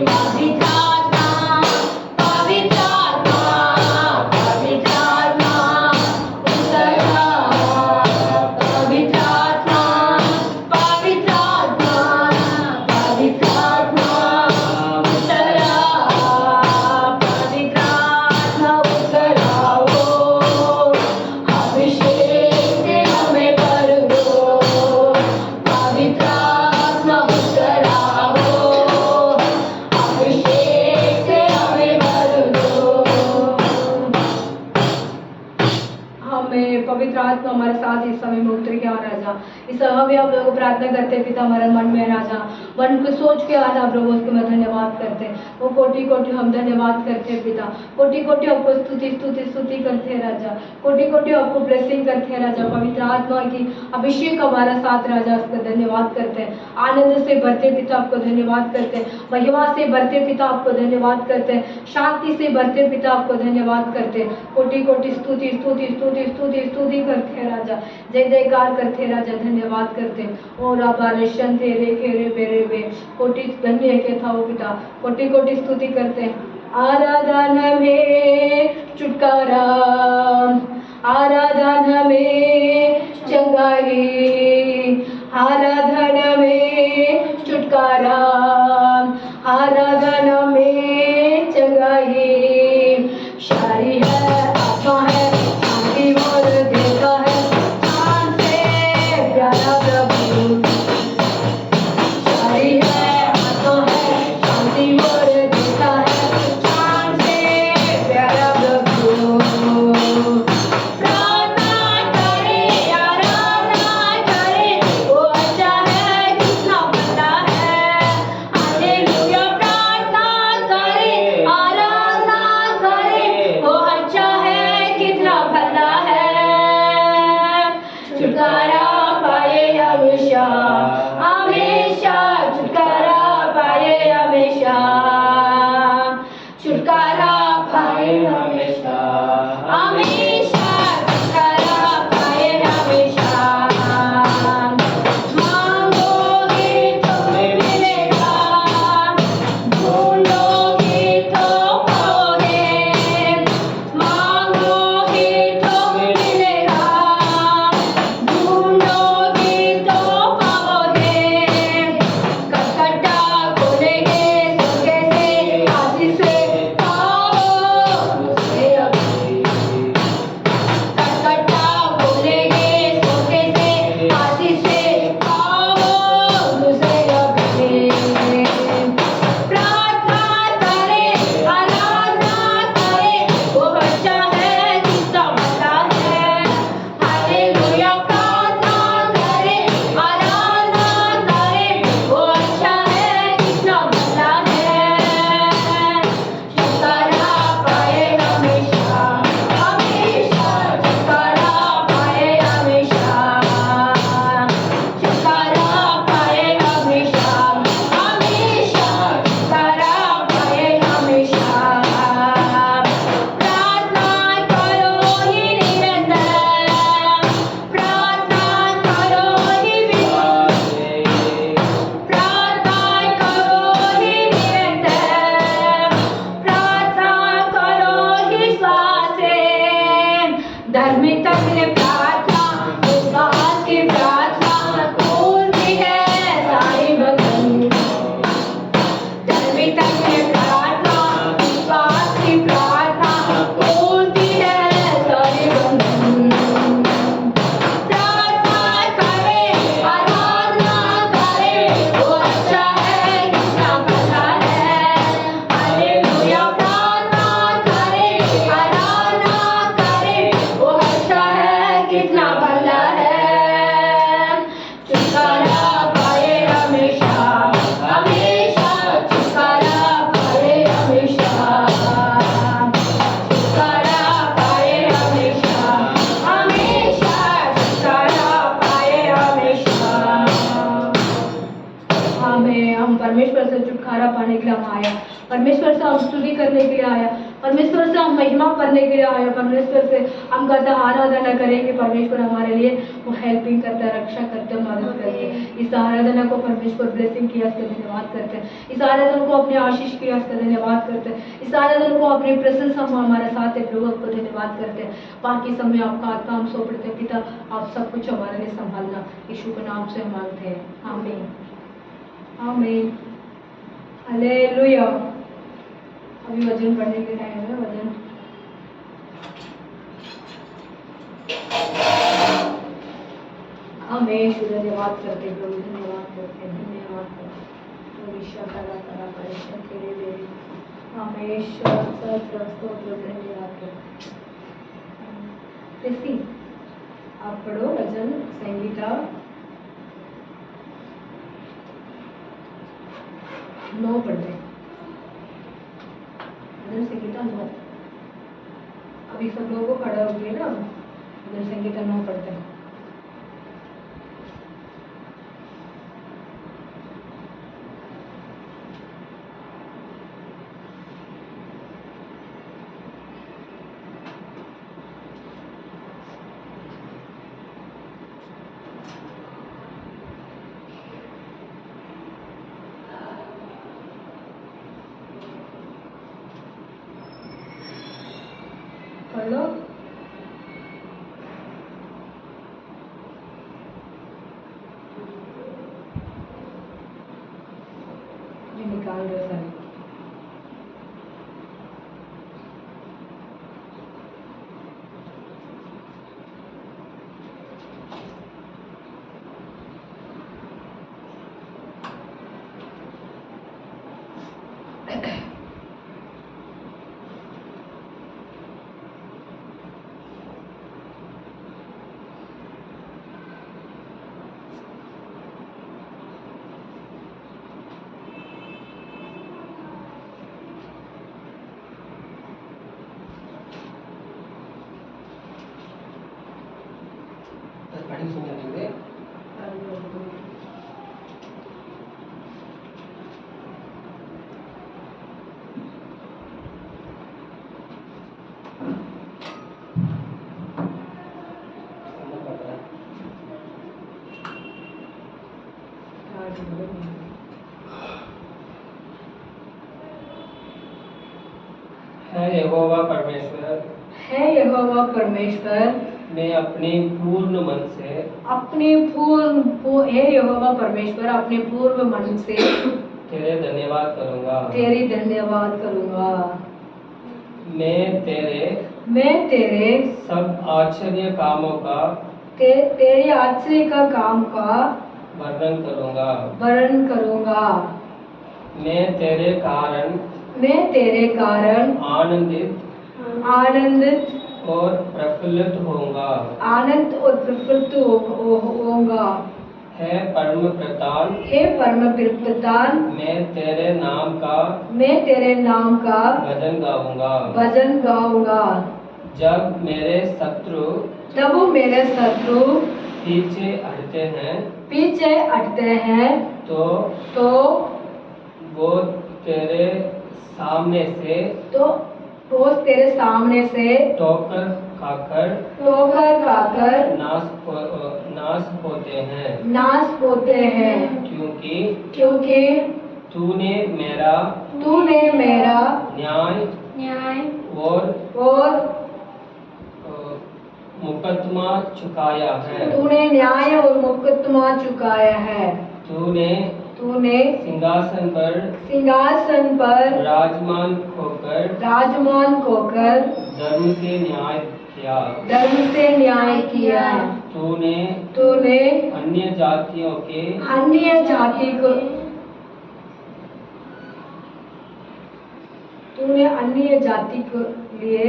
पवित्र आत्मा, पवित्र आत्मा, पवित्र आत्मा उतरा, पवित्र आत्मा, पवित्र आत्मा, पवित्र आत्मा उतरा, पवित्र आत्मा उतराओ, अभिषेक से हमें भर दो, पवित्र आत्मा उतराओ, अभिषेक से हमें भर दो। हमें पवित्र आत्मा हमारे साथ इस समय में उतर के आ राजा, इस समय हम आप लोगों को प्रार्थना करते हैं पिता हमारे मन में राजा, मन को सोच के आना प्रभु, उसको मैं धन्यवाद करते हैं, वो कोटि कोटि हम धन्यवाद करते हैं पिता, कोटि कोटि आपको स्तुति स्तुति स्तुति करते हैं राजा, कोटि कोटि आपको ब्लेसिंग करते हैं राजा, पवित्र आत्मा की अभिषेक हमारा साथ राजा, उसका धन्यवाद करते हैं, आनंद से भरते पिता आपको धन्यवाद करते हैं, महिमा से भरते पिता आपको धन्यवाद करते हैं, शांति से भरते पिता आपको धन्यवाद करते हैं, कोटि कोटि स्तुति स्तुति स्तुति स्तुति स्तुति करते हैं राजा, जय जयकार करते हैं राजा, धन्यवाद करते हैं। और आबारेशन तेरे खेरे बेरे बे कोटि धन्य के था वो पिता, कोटि कोटि स्तुति करते हैं। आराधना में छुटकारा, आराधना में चंगाई, आराधना में छुटकारा, आराधना में चंगाई, शारी है आत्मा है शांति और देता है, चांद से प्यारा प्रभु, शारी है आत्मा है शांति और देता है, चांद से प्यारा प्रभु, प्रार्थना करे आराधना करे, वो अच्छा है जितना पता है, हमें हम परमेश्वर से छुटकारा पाने के लिए हम आया, परमेश्वर से हम स्तुति करने के लिए आया, परमेश्वर से हम महिमा करने के लिए आया, परमेश्वर से हम कहते आराधना करेंगे। परमेश्वर हमारे लिए वो हेल्पिंग करता है, रक्षा करते हैं, मदद करते हैं। इस आराधना को परमेश्वर ब्लेसिंग किया, इसका धन्यवाद करते हैं। इस आराधना को अपने आशीष किया, इसका धन्यवाद करते हैं। इस आराधना को अपनी प्रेजेंस हम हमारे साथ है लोगों को धन्यवाद करते हैं। बाकी समय आपका आत्मा हम सौंपते हैं। पिता आप सब कुछ हमारे लिए संभालना, यीशु के नाम से मांगते हैं, आमीन आमीन हालेलुया। अभी वजन पढ़ने के टाइम है। वजन हमेशा धन्यवाद करते प्रभु, धन्यवाद करते, धन्यवाद करते। विश्व करा करा परीक्षा के लिए हमेशा स्तोत्र धन्यवाद करते। जैसी आप पढ़ो वजन संगीता 9 पढ़ते हैं। भजन संगीता 9 अभी सब लोगों को खड़ा हो गया ना। भजन संगीता 9 पढ़ते हैं। पढ़ लो। ये निकाल दो सारे। पढ़ी सुनने देंगे। है यहोवा परमेश्वर, है यहोवा परमेश्वर, मैं अपने पूर्ण मन से हे यहोवा परमेश्वर अपने पूर्व मन से तेरे धन्यवाद करूंगा। तेरी धन्यवाद करूंगा। मैं तेरे सब आश्चर्य कामों का तेरे आश्चर्य का काम का वर्णन करूंगा। मैं तेरे कारण आनंदित और प्रफुल्लित होऊंगा। आनंद और प्रफुल्लित होऊंगा। हे परम प्रधान, मैं तेरे नाम का भजन गाऊंगा। जब मेरे शत्रु पीछे हटते हैं तो वो तेरे सामने से ठोकर खाकर नाश होते हैं। क्योंकि तूने मेरा न्याय और मुकद्दमा चुकाया है। तूने न्याय और मुकद्दमा चुकाया है। तूने सिंहासन पर राजमान होकर धर्म से न्याय किया। तूने अन्य जातियों के लिए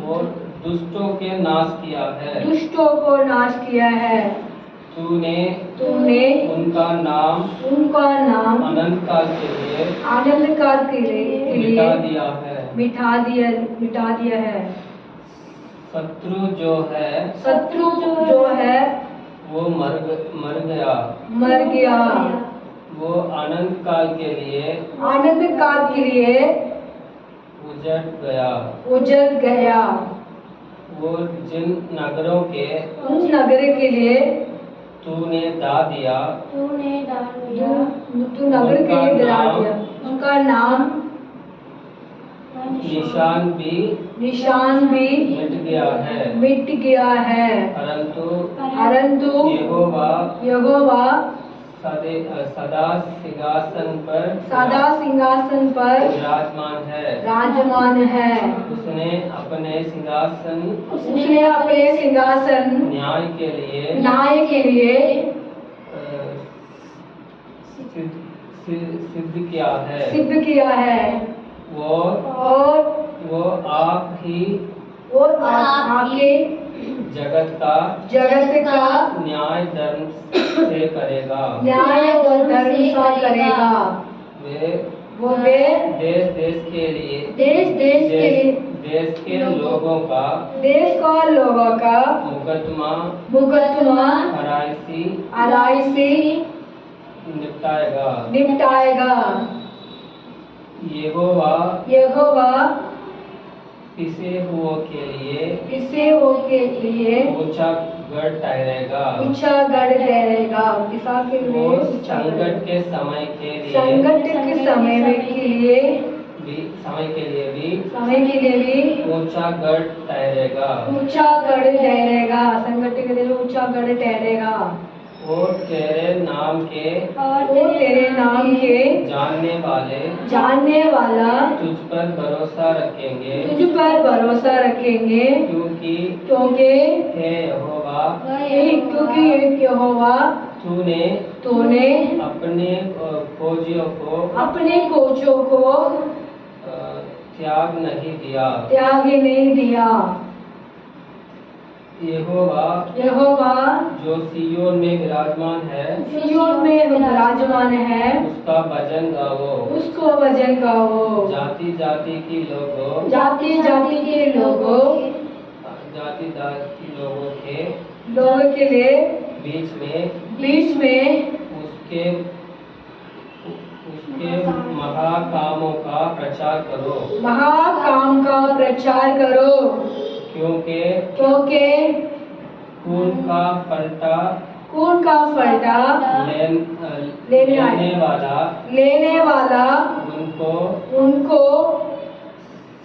और दुष्टों के नाश किया है। तूने उनका नाम अनंत काल के लिए मिटा दिया है। शत्रु जो है मर गया। मर गया। वो अनंत काल के लिए आनंद काल के लिए उजड़ गया। उजड़ गया। वो जिन नगरों के उन नगर के लिए तूने दा दिया, तू नगर के लिए डरा दिया, उनका नाम निशान भी मिट गया है। परंतु यहोवा सदा सिंहासन पर विराजमान है। उसने अपने सिंहासन न्याय के लिए सिद्ध किया है। वो आके जगत का न्याय धर्म से करेगा। वे देश के लोगों का मुकदमा आराइसी निपटाएगा। यहोवा पिसे हुओं के लिए ऊंचा गढ़ ठहरेगा। वो संकट के समय के लिए भी ऊंचा गढ़ ठहरेगा। संकट के लिए ऊंचा गढ़ ठहरेगा। और तेरे नाम के जानने वाला तुझ पर भरोसा रखेंगे। क्योंकि हे यहोवा तूने अपने खोजियों को त्याग नहीं दिया। यहोवा जो सिय्योन में विराजमान है, उसका भजन गाओ। जाति जाति के लोगों के लिए बीच में उसके महाकामों का प्रचार करो। क्योंकि खून का फलटा लेने वाला उनको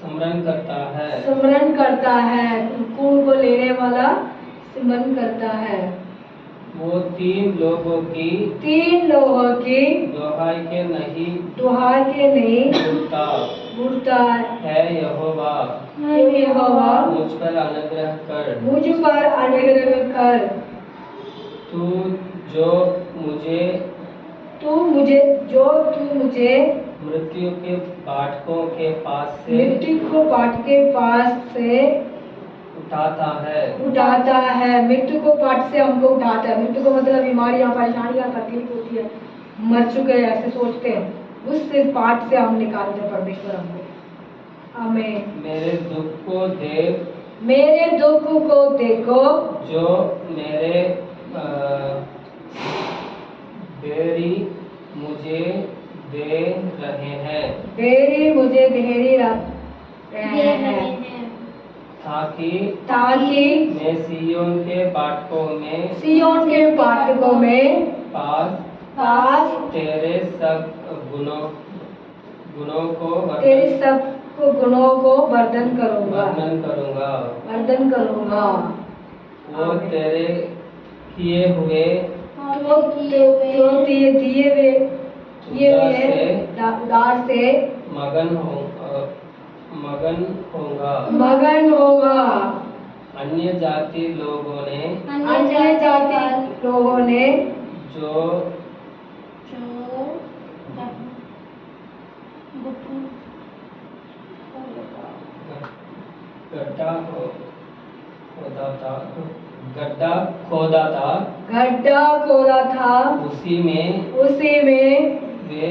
स्मरण करता है। खून को लेने वाला स्मरण करता है। वो तीन लोगों की दुहाई के नहीं भूलता है। यहोवा मुझ पर अनुग्रह कर। तू मुझे मृत्यु के फाटकों के पास से उठाता है। मृत्यु को पाट से हमको उठाता है। मृत्यु को मतलब बीमारियां, परेशानियां, तकलीफ होती है, मर चुके हैं ऐसे सोचते हैं, उस पाट से हम निकालते हैं परमेश्वर हमको। आमीन। मेरे दुख को देखो जो मेरे बैरी मुझे दे रहे हैं। ताकि मैं सिय्योन के फाटकों में पास तेरे सब गुणों को वर्णन करूंगा। वो तेरे किए हुए उद्धार से मगन होगा। अन्य जाति लोगों ने जो गड्ढा खोदा था, उसी में वे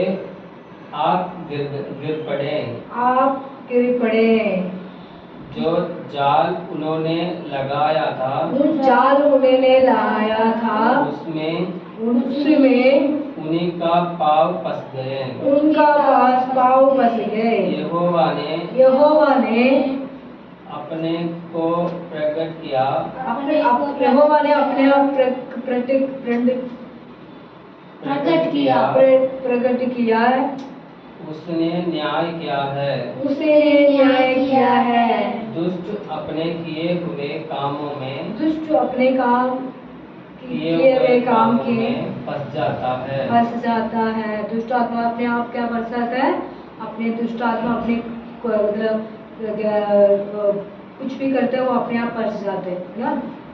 आप गिर पड़े। जो जाल उन्होंने लगाया था जो जाल उन्होंने लगाया था उसमें उन्हीं का पाँव फंस गए। उनका पाँव फंस गए। यहोवा ने अपने को प्रकट किया। यहोवा ने अपने आप प्रकट किया है। उसने न्याय किया है। दुष्ट अपने किए हुए कामों में फंस जाता है। दुष्ट आत्मा अपने आप क्या फंस जाता है? अपने दुष्ट आत्मा अपने कुछ भी करते हैं वो अपने आप फंस जाते हैं ना।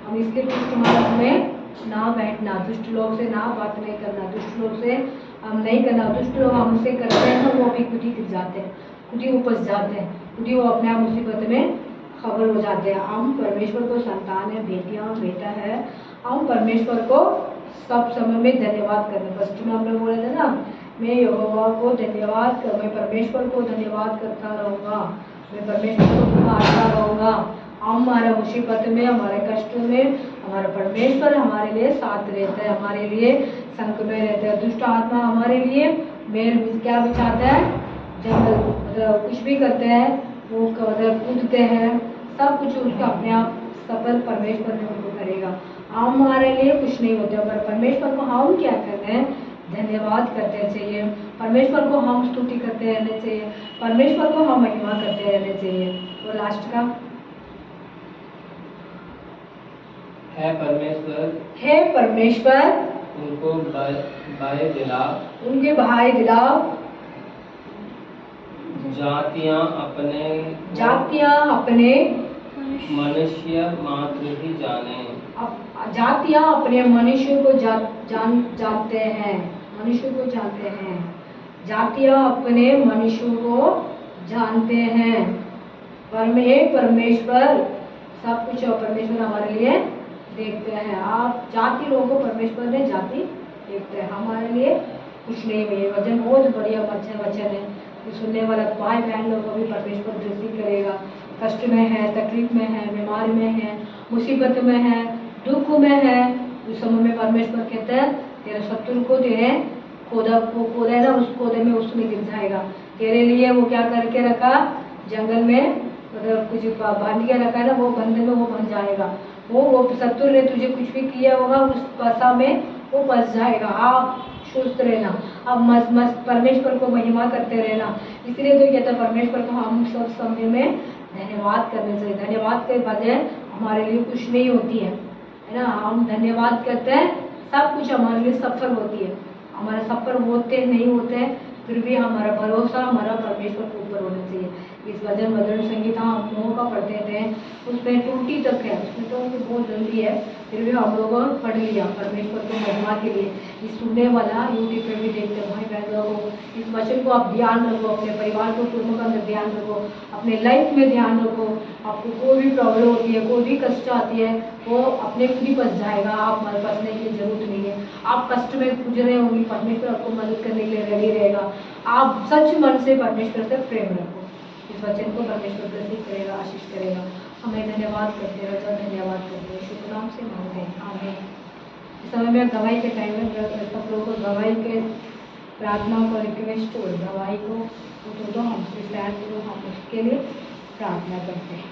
हम इसलिए दुष्ट मार्ग में ना बैठना, दुष्ट लोग से ना बात नहीं करना, दुष्ट लोग से हम नहीं करना। दुष्ट लोग हमसे करते हैं तो वो भी खुद ही गिर जाते हैं, खुद ही वो फंस जाते हैं, खुद ही वो अपने आप मुसीबत में खबर हो जाते हैं। हम परमेश्वर को संतान है, बेटियां बेटा है, हम परमेश्वर को सब समय में धन्यवाद करना। फर्स्ट में हमने बोला था ना, मैं यहोवा को धन्यवाद कर, मैं परमेश्वर को धन्यवाद करता रहूँगा, मैं परमेश्वर को पुकारता रहूँगा। हमारे मुसीबत में, हमारे कष्ट में हमारा परमेश्वर हमारे लिए साथ रहता है, हमारे लिए संग में रहता है। दुष्ट आत्मा हमारे लिए मेल क्या बिछाता है? जंगल मतलब कुछ भी करते हैं वो, मतलब कूदते हैं, सब कुछ उसका अपने आप सफल परमेश्वर ने उनको करेगा। हमारे लिए कुछ नहीं होता, पर परमेश्वर को हम क्या करते हैं? धन्यवाद करते चाहिए, परमेश्वर को हम स्तुति करते रहने चाहिए, परमेश्वर को हम महिमा करते रहने चाहिए। और लास्ट का हे परमेश्वर उनके भाई दिलाओ। जातियां अपने मनुष्य मात्र ही जाने। जातियां अपने मनुष्य को जानते हैं, मनुष्य को जानते हैं। जातियां अपने मनुष्य को जानते हैं। परमेश्वर सब कुछ परमेश्वर हमारे लिए देखते हैं। आप जाति लोगों को परमेश्वर ने जाति देखते हैं, हमारे लिए कुछ नहीं हुई। वचन बहुत बढ़िया वचन है, सुनने वाला भाई बहन लोगों को भी परमेश्वर दृष्टि करेगा। कष्ट में है, तकलीफ में है, बीमारी में है, मुसीबत में है, दुख में है, उस समय में परमेश्वर कहता है तेरे शत्रु को तेरे खोदा है ना, उस खोदे में उसमें गिर जाएगा। तेरे लिए वो क्या करके रखा? जंगल में मतलब कुछ बांध के रखा है ना, वो बंधन में वो बन जाएगा। वो शत्रु ने तुझे कुछ भी किया होगा उस पसा में वो फंस जाएगा। आप सुस्त रहना, अब मस्त परमेश्वर को महिमा करते रहना। इसलिए तो कहता है परमेश्वर को हम सब समय में धन्यवाद करने चाहिए। धन्यवाद के बजाय हमारे लिए कुछ नहीं होती है ना। हम धन्यवाद करते हैं, सब कुछ हमारे लिए सफल होती है। हमारा सफल होते नहीं होते, फिर भी हमारा भरोसा हमारा परमेश्वर के ऊपर होना चाहिए। इस भजन संगीता हम लोगों का पढ़ते थे, उसमें टूटी तक है, उसमें तो बहुत जल्दी है, फिर भी हम लोगों ने पढ़ लिया परमेश्वर को महिमा के लिए। इस सुनने वाला यूट्यूब पे भी देखते हैं भाई बहन लोगों, इस वचन को आप ध्यान रखो, अपने परिवार को कुटुंब का अंदर ध्यान रखो, अपने लाइफ में ध्यान रखो। आपको कोई भी प्रॉब्लम होती है, कोई भी कष्ट आती है, वो अपने खुद ही फंस जाएगा, आप फंसने की जरूरत नहीं है। आप कष्ट में गुजरे होंगे, परमेश्वर आपको मदद करने के लिए रेडी रहेगा। आप सच मन से परमेश्वर से प्रेम रखो। इस वचन को परमेश्वर प्रसिद्ध करेगा, आशीष करेगा। हमें धन्यवाद करते रहो, धन्यवाद करते हैं, शुभ नाम से मांगते हैं, आमीन। इस समय में गवाही के टाइम में सब लोगों को गवाही के प्रार्थना को रिक्वेस्ट हो, गवाही को उठो दो, हम स्टैंड करो, हम उसके लिए प्रार्थना करते हैं।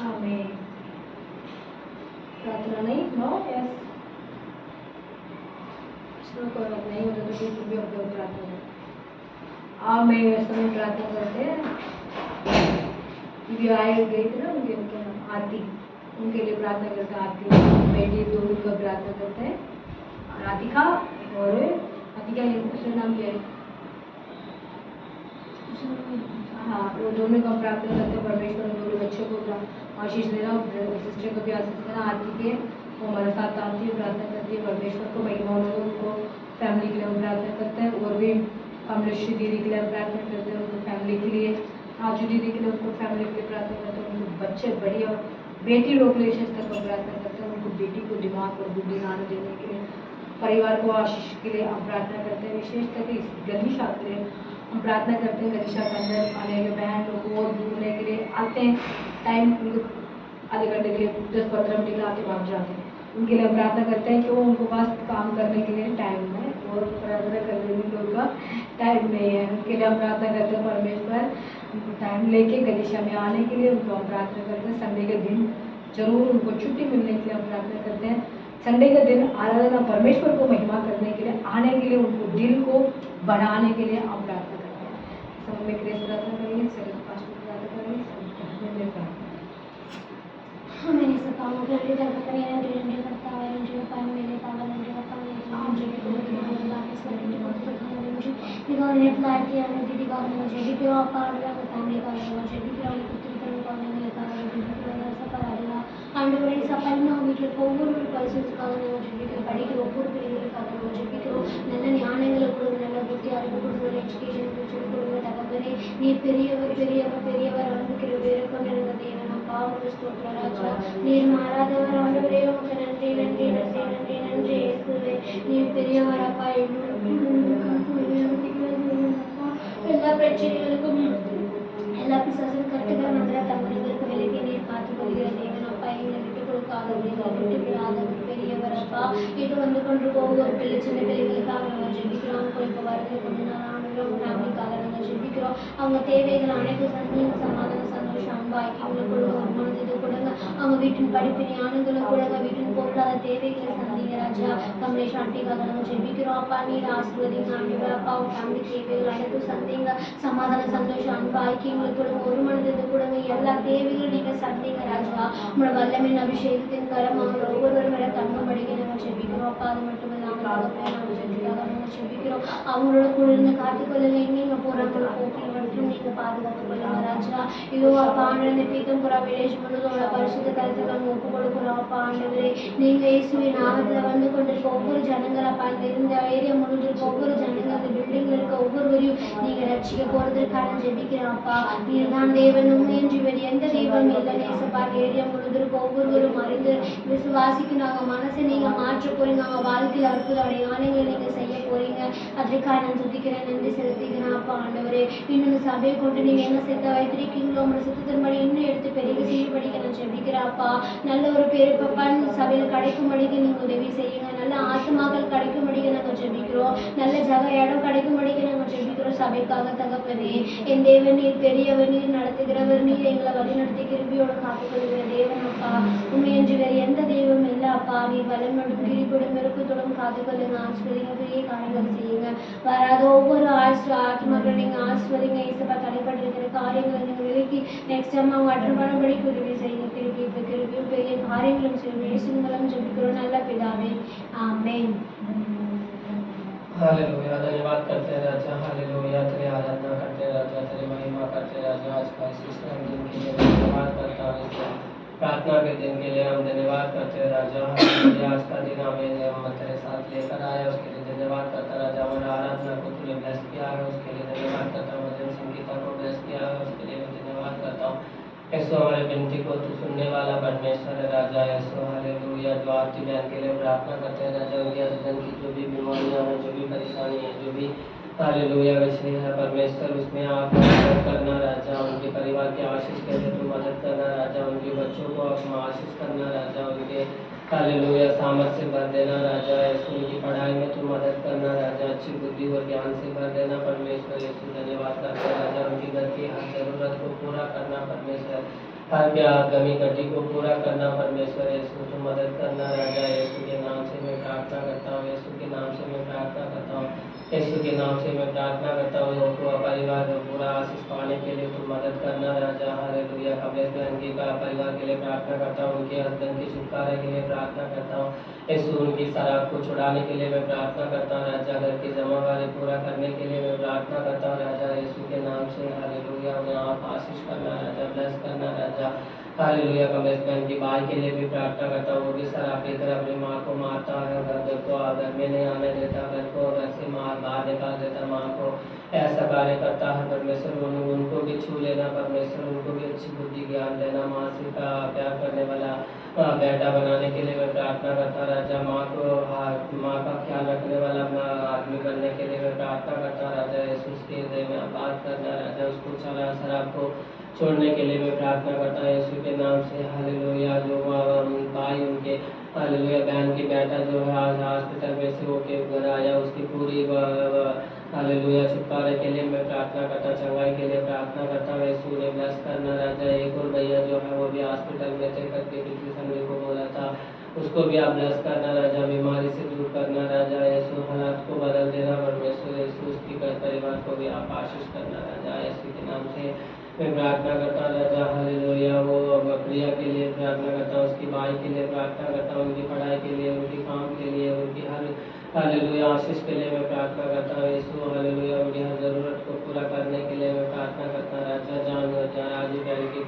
आमीन। प्रार्थना नहीं नो यस नहीं होता तो फिर भी हम लोग प्रार्थना करते। आमीन। इस समय प्रार्थना करते हैं। ये आए गई थी ना उनके नाम आरती, उनके लिए प्रार्थना करते हैं। आरती बेटी दोनों का प्रार्थना करते हैं, राधिका और राधिका, ये दूसरा नाम क्या है? हाँ, वो दोनों का प्रार्थना करते हैं। परमेश्वर दोनों बच्चों को आशीष देना, सिस्टर को भी आशीष देना। आरती के वो हमारे साथ आती है, प्रार्थना करती है, परमेश्वर को महिमा हो, उनको फैमिली के लिए हम प्रार्थना करते हैं। और भी कमलेश्वरी दीदी के लिए हम प्रार्थना करते हैं, उनको फैमिली के लिए, आजू दीदी के लिए उनको फैमिली के लिए प्रार्थना करते हैं, उनको बच्चे बढ़िया बेटी लोग के लिए तक प्रार्थना करते हैं। उनको बेटी को दिमाग और बुद्धि दान देने के लिए, परिवार को आशीष के लिए हम प्रार्थना करते हैं। विशेषतः कि इस गलीशा के लिए हम प्रार्थना करते हैं। गलीशा के अंदर आने के बहन लोग और घूमने के लिए आते हैं, टाइम आधे घंटे के लिए 10-15 मिनट के लिए आते भाग जाते हैं। उनके लिए हम प्रार्थना करते हैं कि वो उनको पास काम करने के लिए टाइम है और प्रार्थना करने में लोगों का टाइम नहीं है। उनके लिए हम प्रार्थना करते हैं परमेश्वर उनको टाइम लेके गलीशा में आने के लिए उनको हम प्रार्थना करते हैं। संडे के दिन जरूर उनको छुट्टी मिलने के लिए हम प्रार्थना करते हैं। संडे के दिन आराधना परमेश्वर को महिमा करने के लिए आने के लिए उनको दिल को बढ़ाने के लिए हम प्रार्थना करते हैं। सब में ग्रेस प्रार्थना करेंगे, सभी पास्टर प्रार्थना करेंगे, सब में प्रार्थना मैंने सब कामों के लिए दर्द करें जो करता है जो पाए मेरे पावन जो पावन मुझे भी कोई दिमाग वापस करने को दिखाने मुझे दिखाओ ने अप्लाई किया ने दीदी का मुझे भी क्यों पार लगा फैमिली का मुझे भी क्यों कुछ करने को नहीं लगा मुझे भी क्यों सब कर रहा आंडवरी सफलना मुझे कोवूर पर्सन्स का मुझे भी क्यों पढ़ी के ऊपर पिरियड का मुझे भी क्यों நல்ல ஞானங்களை கொடுங்க நல்ல புத்தி அறிவு கொடுங்க எஜுகேஷன் ஃபியூச்சர் கொடுங்க தகப்பனே நீ பெரியவர் வந்து வேறு கொண்டிருந்த தேவன் பாவம் ஸ்தோத்திர ராஜா நீர் மாறாதவர் ஆண்டவரே உமக்கு நன்றி இயேசுவே நீர் பெரியவர் அப்பா எல்லா பிரச்சனைகளுக்கும் எல்லா பிசாசும் கட்டுகள் மந்திர தம்பதிகளுக்கு விலக்கி நீர் பார்த்துக் கொள்கிற தேவன் அப்பா எங்களை விட்டுக் கொடுக்காதவர் எங்களை விட்டு விடாதவர் பெரியவர் அப்பா இது வந்து கொண்டு ஒவ்வொரு பிள்ளை சின்ன பிள்ளைகளுக்காக நாங்கள் ஜெபிக்கிறோம் இப்போ வரது கொஞ்ச நாள் ஆண்டுகளோட ஃபேமிலிக்காக நாங்கள் ஜெபிக்கிறோம் அவங்க தேவைகள் அனைத்து சந்தோஷம் சமாதானம் சந்தோஷம் அன்பு ஐக்கியங்களை கொடுங்க ஒரு மனது இது கொடுங்க அவங்க வீட்டின் படிப்பு ஞானங்களை கொடுங்க வீட்டின் பொருளாதார தேவைகளை சந்திங்க ராஜா கமலேஷ் ஆண்டிக்காக நாங்கள் ஜெபிக்கிறோம் அப்பா நீர் ஆசீர்வதிங்க ஆண்டவரே அப்பா அவங்க ஃபேமிலி தேவைகள் அனைத்து சந்திங்க சமாதான சந்தோஷம் அன்பு ஐக்கியங்களை கொடுங்க ஒரு மனது இது கொடுங்க எல்லா தேவைகளும் நீங்கள் சந்திங்க ராஜா உங்களோட வல்லமையின் அபிஷேகத்தின் கரம் அவங்க ஒவ்வொருவரும் மேலே தங்கமடிக்க நாங்கள் ஜெபிக்கிறோம் அப்பா அது மட்டும் இல்லாமல் நாங்கள் ஜெபிக்கிறோம் அவங்களோட குழந்தை காத்துக்கொள்ளுங்க எங்கெங்க போறாங்களோ போக்கில் மட்டும் நீங்க பாதுகாத்துக் கொள்ளுங்க ராஜா இதோ அப்பா ஆண்டு பீத்தம்புரா வில்லேஜ் முழுவதோட பரிசுத்த கருத்துல நாங்கள் ஒப்பு கொடுக்குறோம் அப்பா ஆண்டவரே நீங்க இயேசுவின் நாமத்துல வந்து கொண்டிருக்க ஒவ்வொரு ஜனங்கள் அப்பா இந்த இருந்த ஏரியா முழுவதும் ஒவ்வொரு ஜனங்கள் அந்த பில்டிங்ல இருக்க ஒவ்வொருவரையும் நீங்க ரட்சிக்க போறதற்கான ஜெபிக்கிறோம் அப்பா நீர் தான் தேவன் உண்மையின்றி வேறு எந்த தெய்வம் இல்லை நேசப்பா ஏரியா முழுவதற்கு ஒவ்வொருவரும் அறிந்து விசுவாசிக்கு நாங்க மனசை நீங்க மாற்ற போறீங்க அவங்க வாழ்க்கையில் அற்புதமான ஞானங்களை நீங்க செய்ய போறீங்க அதற்காக நான் துதிக்கிறேன் நன்றி செலுத்திக்கிறேன் அப்பா ஆண்டவரே இன்னொரு சபையை கொண்டு நீங்க என்ன சேர்த்த வைத்திருக்கீங்களோ உங்களோட சித்தத்தின்படி இன்னும் எடுத்து பெரிய செய்யபடிக்க நான் ஜெபிக்கிறேன் அப்பா நல்ல ஒரு பேர் பப்பான் சபையில் கிடைக்கும்படிக்கு நீங்க உதவி செய்யுங்க நல்ல ஆத்மாக்கள் கிடைக்கும்படிக்கு நாங்கள் ஜெபிக்கிறோம் நல்ல இடம் கிடைக்கும்படிக்கு நாங்கள் ஜெபிக்கிறோம் சபைக்காக தகப்பனே என் தேவன் நீர் பெரியவர் நீர் நடத்துகிறவர் நீர் எங்களை வழி நடத்தி கிருபியோட காத்துக்கொள்கிற தேவன் அப்பா உண்மையன்று வேறு எந்த தெய்வம் இல்லை அப்பா நீர் வளமடும் கிரிப்படும் மெருக்கத்தோடும் காத்துக்கொள்ளுங்க ஆஸ்வதிங்க பெரிய காரியங்கள் செய்யுங்க வராத ஒவ்வொரு ஆத்மாக்களை நீங்க ஆஸ்வதிங்க இசப்பா தடைப்பட்டிருக்கிற காரியங்களை நீங்க விலக்கி நெக்ஸ்ட் டைம் அவங்க அட்டன் பண்ணபடி உதவி செய்யுங்க திருப்பியும் பெரிய காரியங்களும் செய்யும் இயேசுவின் ஜெபிக்கிறோம் நல்ல பிதாவே ஆமென் हालेलुया धन्यवाद करते हैं राजा हालेलुया तेरी आराधना करते हैं राजा तेरी महिमा करते हैं राजा आज का इस दिन के लिए धन्यवाद करता हूँ प्रार्थना के दिन के लिए हम धन्यवाद करते हैं राजा हालेलुया आज का दिन हमें तेरे साथ लेकर आया उसके लिए धन्यवाद करता राजा हमारा आराधना को तूने ब्लेस किया है उसके लिए धन्यवाद करता हूँ भजन संगीता को ब्लेस किया है उसके लिए मैं धन्यवाद करता हूँ यीशु हमारे विनती को तू सुनने वाला परमेश्वर है राजा यीशु हालेलुया जो आरती बहन के लिए प्रार्थना करते हैं राजा उनके हस्बैंड की जो भी बीमारियां हैं जो भी परेशानी है जो भी हालेलुया विषय है परमेश्वर उसमें आप मदद करना राजा उनके परिवार की आशीष के लिए तू मदद करना राजा उनके बच्चों को आप आशीष करना राजा उनके हालेलुया सामर्थ से भर देना राजा यीशु उनकी पढ़ाई में तू मदद करना राजा अच्छी बुद्धि और ज्ञान से भर देना परमेश्वर यीशु धन्यवाद करते राजा उनकी घर की हर जरूरत को पूरा करना परमेश्वर हर प्यार कमी घटी को पूरा करना परमेश्वर यीशु तू मदद करना राजा यीशु के नाम से मैं प्रार्थना करता हूँ यीशु के नाम से मैं प्रार्थना करता हूँ यीशु के नाम से मैं प्रार्थना करता हूँ उनको परिवार को पूरा आशीष पाने के लिए तू मदद करना राजा हालेलुया कमलेश बहन की परिवार के लिए प्रार्थना करता हूँ उनके हस्बैंड की छुटकारे के लिए प्रार्थना करता हूँ यीशु उनकी शराब को छुड़ाने के लिए मैं प्रार्थना करता हूँ राजा घर की जमावारी पूरा करने के लिए मैं प्रार्थना करता हूँ राजा यीशु के नाम से हालेलुया उन्हें आप आशीष करना राजा ब्लेस करना राजा हालेलुया कमलेश बहन की भाई के लिए भी प्रार्थना करता हूँ वो भी शराब पीकर अपनी माँ को मारता है घर को घर में नहीं आने देता घर को घर से बाहर निकाल देता माँ को ऐसा कार्य करता है परमेश्वर, उनको भी छू लेना परमेश्वर, उनको भी अच्छी बुद्धि ज्ञान देना। माँ से का प्यार करने वाला बेटा बनाने के लिए मैं प्रार्थना करता राजा। माँ का ख्याल रखने वाला आदमी बनने के लिए मैं प्रार्थना करता राजा। यीशु के हृदय में बात करना राजा, उसको चला शराब को छोड़ने के लिए मैं प्रार्थना करता हूँ यीशु के नाम से। हालेलुया। जो भाई उनके हालेलुया बहन की बेटा जो है आज हॉस्पिटल में से होके घर आया, उसकी पूरी हालेलुया छुटकारे के लिए मैं प्रार्थना करता, चंगाई के लिए प्रार्थना करता हूँ यीशु ने ब्लेस करना राजा। एक और भैया जो है वो भी हॉस्पिटल में थे करके पिछले संडे को बोला था, उसको भी आप ब्लेस करना राजा, बीमारी से दूर करना राजा। यीशु हालात को बदल देना परमेश्वर, यीशु उसकी परिवार को भी आप आशीष करना राजा। यीशु के नाम से मैं प्रार्थना करता हूँ राजा। हालेलुया। वो प्रिया के लिए प्रार्थना करता हूँ, उसकी भाई के लिए प्रार्थना करता हूँ, उनकी पढ़ाई के लिए, उनकी काम के लिए, उनकी हर हालेलुया आशीष के लिए मैं प्रार्थना करता हूँ यीशु। हालेलुया। उनकी हर ज़रूरत को पूरा करने के लिए मैं प्रार्थना करता हूँ राजा। जान राजू प्यारी की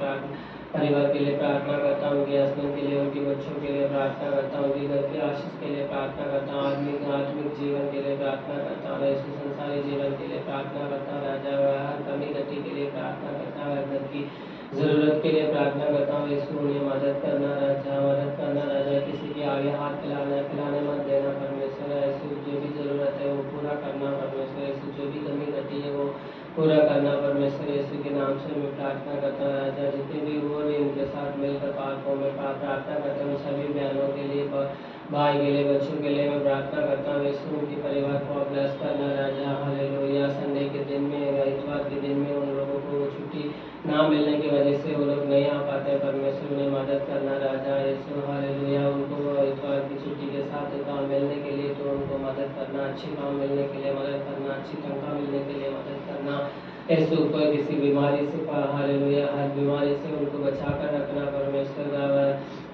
परिवार के लिए प्रार्थना करता हूँ, उनके हस्बैंड के लिए, उनके बच्चों के लिए प्रार्थना करता हूँ, उनकी घर की आशीष के लिए प्रार्थना करता हूँ, आत्मिक जीवन के लिए प्रार्थना करता हूँ यीशु। संसारी जीवन के लिए प्रार्थना करता हूँ राजा। हर कमी गति के लिए प्रार्थना करता हूँ, घर की ज़रूरत के लिए प्रार्थना करता हूँ यीशु। उन्हें मदद करना राजा, मदद करना राजा। किसी के आगे हाथ फैलाने मत देना परमेश्वर यीशु। जो भी ज़रूरत है वो पूरा करना परमेश्वर यीशु, जो भी कमी घटी है वो पूरा करना परमेश्वर यीशु के नाम से मैं प्रार्थना करता हूँ राजा। जितने भी वो इनके साथ मिलकर पापों में प्रार्थना करते हैं, सभी बहनों के लिए, भाई के लिए, बच्चों के लिए मैं प्रार्थना करता हूँ यीशु। उनके परिवार को ब्लेस करना राजा। हालेलुया। संडे के दिन में, इतवार के दिन में उन लोगों को छुट्टी ना मिलने की वजह से वो लोग नहीं आ पाते परमेश्वर, उन्हें मदद करना राजा यीशु। हालेलुया। उनको इतवार की छुट्टी के साथ काम मिलने के लिए तो उनको मदद करना, अच्छे काम मिलने के लिए मदद करना, अच्छी तनख्वाह मिलने के लिए मदद करना यीशु। कोई किसी बीमारी से हालेलुया, हर बीमारी से उनको बचा कर रखना परमेश्वर।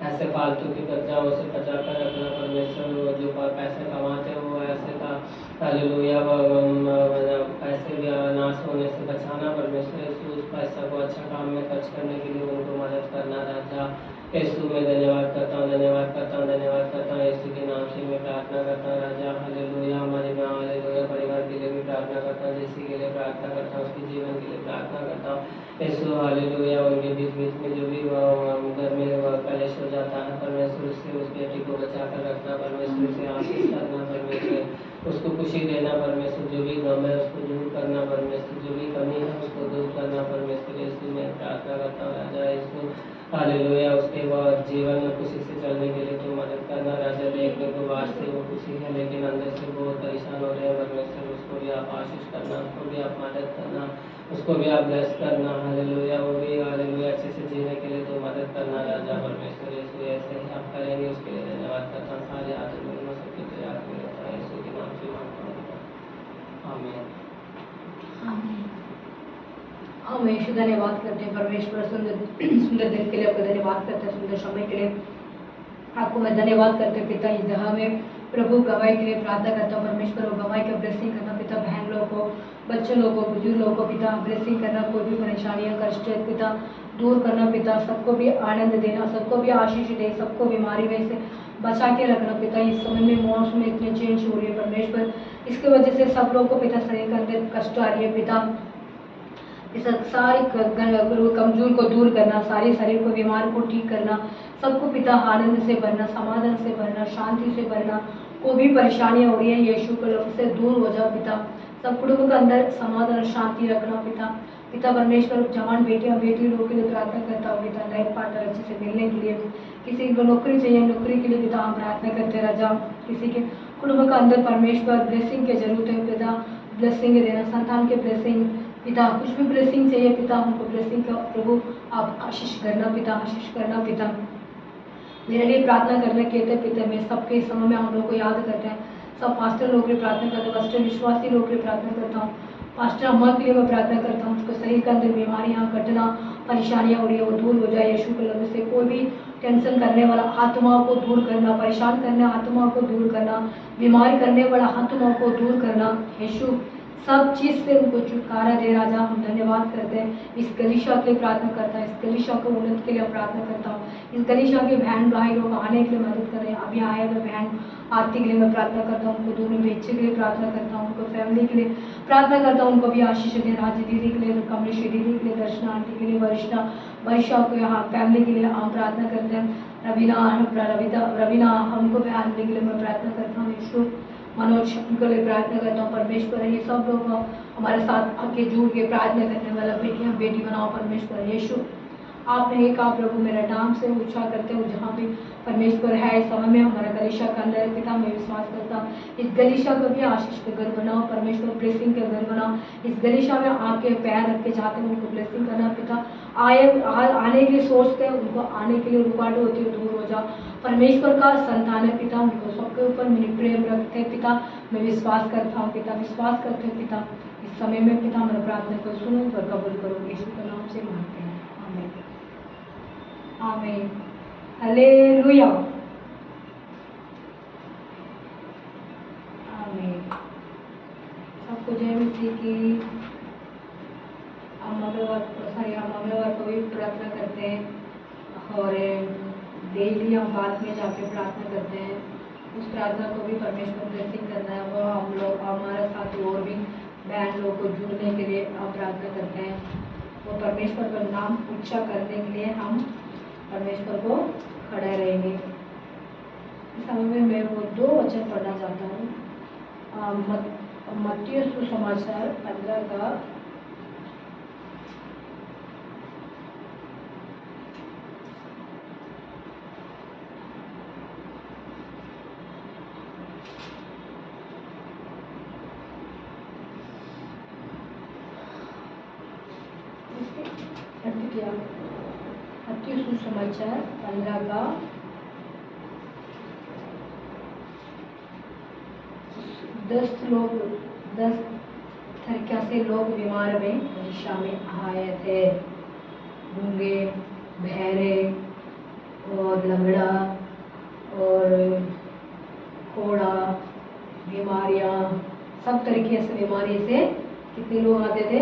ऐसे फालतू के कर्जाओं से बचा कर रखना परमेश्वर। जो पैसे कमाते हैं वो ऐसे का हालेलुया पैसे भी नाश होने से बचाना परमेश्वर यीशु। उस पैसा को अच्छा काम में खर्च करने के लिए उनको मदद करना राजा यीशु। मैं धन्यवाद करता हूँ, धन्यवाद करता हूँ, धन्यवाद करता हूँ यीशु के नाम से मैं प्रार्थना करता हूँ राजा। हालेलुया। हमारे हालेलुया परिवार के लिए भी प्रार्थना करता हूँ, जैसी के लिए प्रार्थना करता हूँ, उसके जीवन के लिए प्रार्थना करता हूँ यीशु। हालेलुया। उनके बीच में जो भी घर में कलेश हो जाता है परमेश्वर, उससे उस बेटी को बचा कर रखना परमेश्वर, से आशीष करना परमेश्वर, उसको खुशी देना परमेश्वर। जो भी गम है उसको दूर करना परमेश्वर, जो भी कमी है उसको दूर करना परमेश्वर यीशु। मैं प्रार्थना करता हूँ राजा यीशु। हालेलुया। उसके बाद जीवन में खुशी से चलने के लिए तो मदद करना राजा। देखने को बाहर से वो खुशी है लेकिन अंदर से बहुत परेशान हो रहे हैं परमेश्वर, उसको भी आप आशीष करना, उसको भी आप मदद करना, उसको भी आप ब्लेस करना। हालेलुया। वो भी हालेलुया अच्छे से जीने के लिए तो मदद करना राजा परमेश्वर यीशु। ऐसे ही आप करेंगे उसके लिए धन्यवाद करता हूँ। सारे आदर महिमा सबके तेरे हाथ में रहता है यीशु के नाम से मांगता हूँ, आमीन। हम यीशु धन्यवाद करते हैं परमेश्वर, सुंदर दिन के लिए आपका धन्यवाद करते हैं, सुंदर समय के लिए आपको मैं धन्यवाद करते हैं पिता। इस जगह में प्रभु गवाही के लिए प्रार्थना करता हूँ परमेश्वर, और गवाही का ब्लेसिंग करना पिता, बहन लोगों को, बच्चों लोगों को, बुजुर्ग लोगों को पिता ब्लेसिंग करना, कोई भी परेशानियाँ कष्ट पिता दूर करना पिता, सबको भी आनंद देना, सबको भी आशीष दे, सबको बीमारी में से बचा के रखना पिता। इस समय में मौसम में इतने चेंज हो रही है परमेश्वर, इसकी वजह से सब लोगों को पिता शरीर के अंदर कष्ट आ रही है पिता। इस सारी कमजोर को दूर करना, सारे शरीर को, बीमार को ठीक करना, सबको पिता आनंद से भरना, समाधान से भरना, शांति से भरना। कोई भी परेशानियाँ हो रही है यीशु के नाम से दूर हो जाओ पिता। सब कुटुंब के अंदर समाधान शांति रखना पिता। पिता परमेश्वर जवान बेटियां बेटी लोगों के लिए प्रार्थना करता हूँ पिता, लाइफ पार्टनर अच्छे से मिलने के लिए, किसी को नौकरी चाहिए नौकरी के लिए पिता हम प्रार्थना करते राजा। किसी के कुटुंब का अंदर परमेश्वर ब्लेसिंग की जरूरत है पिता, ब्लेसिंग देना, संतान के ब्लेसिंग पिता, कुछ भी ब्लेसिंग चाहिए पिता, हमको ब्लेसिंग का प्रभु आप आशीष करना पिता, आशीष करना पिता। मेरे लिए प्रार्थना करने के थे पिता, मैं सबके समय में हम लोग को याद करते हैं, सब पास्टर लोग के लिए प्रार्थना करते हैं, पास्टर विश्वासी लोग के लिए प्रार्थना करता हूँ, पास्टर अम्मा के लिए मैं प्रार्थना करता हूँ, उसको शरीर के अंदर बीमारियाँ कटना परेशानियाँ हो रही है वो दूर हो जाए यीशु के नाम से। कोई भी टेंशन करने वाला आत्माओं को दूर करना, परेशान करने आत्माओं को दूर करना, बीमार करने वाला आत्माओं को दूर करना यीशु। सब चीज़ से उनको छुटकारा दे राजा। हम धन्यवाद करते हैं, इस कलीसिया के लिए प्रार्थना करता है, इस कलीसिया को उन्नत के लिए हम प्रार्थना करता हूँ। इस कलीसिया के बहन भाई लोग आने के लिए मदद करें। अभी आए हुए बहन आरती के लिए मैं प्रार्थना करता हूँ, उनको दोनों बच्चे के लिए प्रार्थना करता हूँ, उनको फैमिली के लिए प्रार्थना करता हूँ, उनको भी आशीष दे। राज्य दीदी के लिए, कमलेश्वरी दीदी के लिए, दर्शना आंटी के लिए, वर्षा को यहाँ फैमिली के लिए हम प्रार्थना करते हैं। रवीना हमको भी आने के लिए मैं प्रार्थना करता हूँ। यीशु मनोज उनको लिए प्रार्थना करता हूँ। परमेश्वर ये सब लोग हमारे साथ आके जुड़ के प्रार्थना करने वाला बेटियाँ बेटी बनाओ परमेश्वर। यीशु आपने एक आप प्रभु मेरा नाम से ऊंचा करते हो जहाँ भी परमेश्वर है इस समय में हमारा गलीशा का अंदर है पिता। मैं विश्वास करता हूँ इस गलीशा को भी आशीष का घर बनाओ परमेश्वर, ब्लेसिंग का घर बनाओ। इस गलीशा में आके पैर रख के जाते हैं उनको ब्लेसिंग करना पिता। आने के लिए सोचते हैं उनको आने के लिए रुकावट होती है, दूर हो जाओ। परमेश्वर का संतान है पिता, उनको सबके ऊपर मेरी प्रेम रखते हैं पिता। मैं विश्वास करता हूँ पिता, विश्वास करते हैं पिता। इस समय में पिता मेरा प्रार्थना को सुनो और कबूल करो, यीशु के नाम से मांगते हैं, आमीन आमीन हालेलुया आमीन। सबको जय मसीह की। हम मंगलवार को भी प्रार्थना करते हैं और डेली हम बाद में जाके प्रार्थना करते हैं। उस प्रार्थना को भी परमेश्वर ब्लेसिंग करना है वो हम लोग हमारे साथ और भी बहन लोग को जुड़ने के लिए हम प्रार्थना करते हैं। वो परमेश्वर का नाम ऊंचा करने के लिए हम परमेश्वर को खड़े रहेंगे। इस समय में मैं वो 2 वचन पढ़ना चाहता हूँ। मत्ती सुसमाचार 15 का 15 का 10 तरीक़ा से लोग बीमार में दिशा में आए थे। गूंगे, बहरे और लंगड़ा और कोड़ा बीमारियां, सब तरीके से बीमारी से कितने लोग आते थे?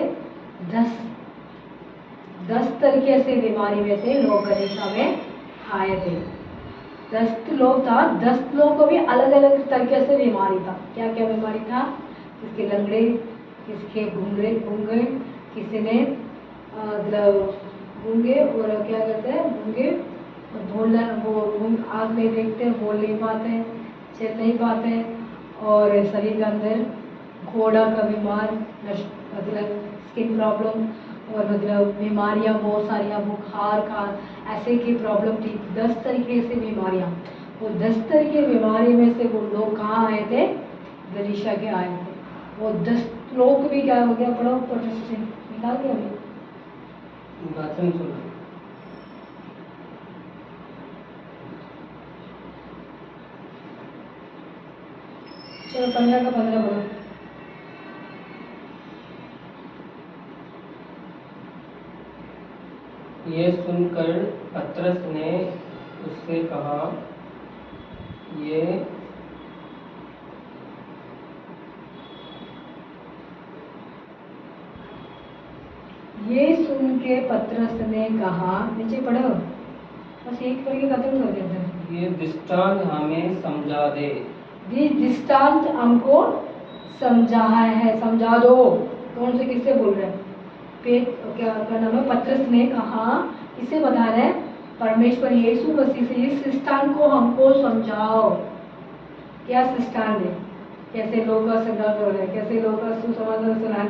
10 तरीके से बीमारी में से लोग गलीशा में आए थे। 10 लोग था, 10 लोगों को भी अलग अलग तरीके से बीमारी था। क्या क्या बीमारी था? किसके लंगड़े, किसके गूंगे, किसी ने गूंगे और क्या कहते हैं गूंगे और बोलना, वो आँख नहीं देखते, बोल नहीं पाते, चल नहीं पाते और शरीर के अंदर घोड़ा का बीमार, मतलब स्किन प्रॉब्लम और मतलब बीमारियां बहुत सारी, बुखार का ऐसे की प्रॉब्लम थी। 10 तरीके से बीमारियां, वो 10 तरीके बीमारी में से वो लोग कहाँ आए थे? गलीशा के आए थे। वो 10 लोग भी क्या हो गया? पढ़ो से निकाल दिया हमें वचन सुना। चलो 15 का 15 बोलो। ये सुनकर पतरस ने उससे कहा, ये सुन के पतरस ने कहा, नीचे पढ़ो, बस एक करके खत्म कर देते हैं। ये दृष्टांत हमें समझा दे। ये दृष्टांत हमको समझा है, समझा दो। कौन से किससे बोल रहे हैं? क्या नाम है? पतरस ने कहा, किसे बता रहे हैं? परमेश्वर यीशु मसीह से इस दृष्टांत को हमको समझाओ। क्या दृष्टांत है? कैसे लोग का संघर्ष हो रहा है, कैसे लोग का सुसमाचार सुनाना,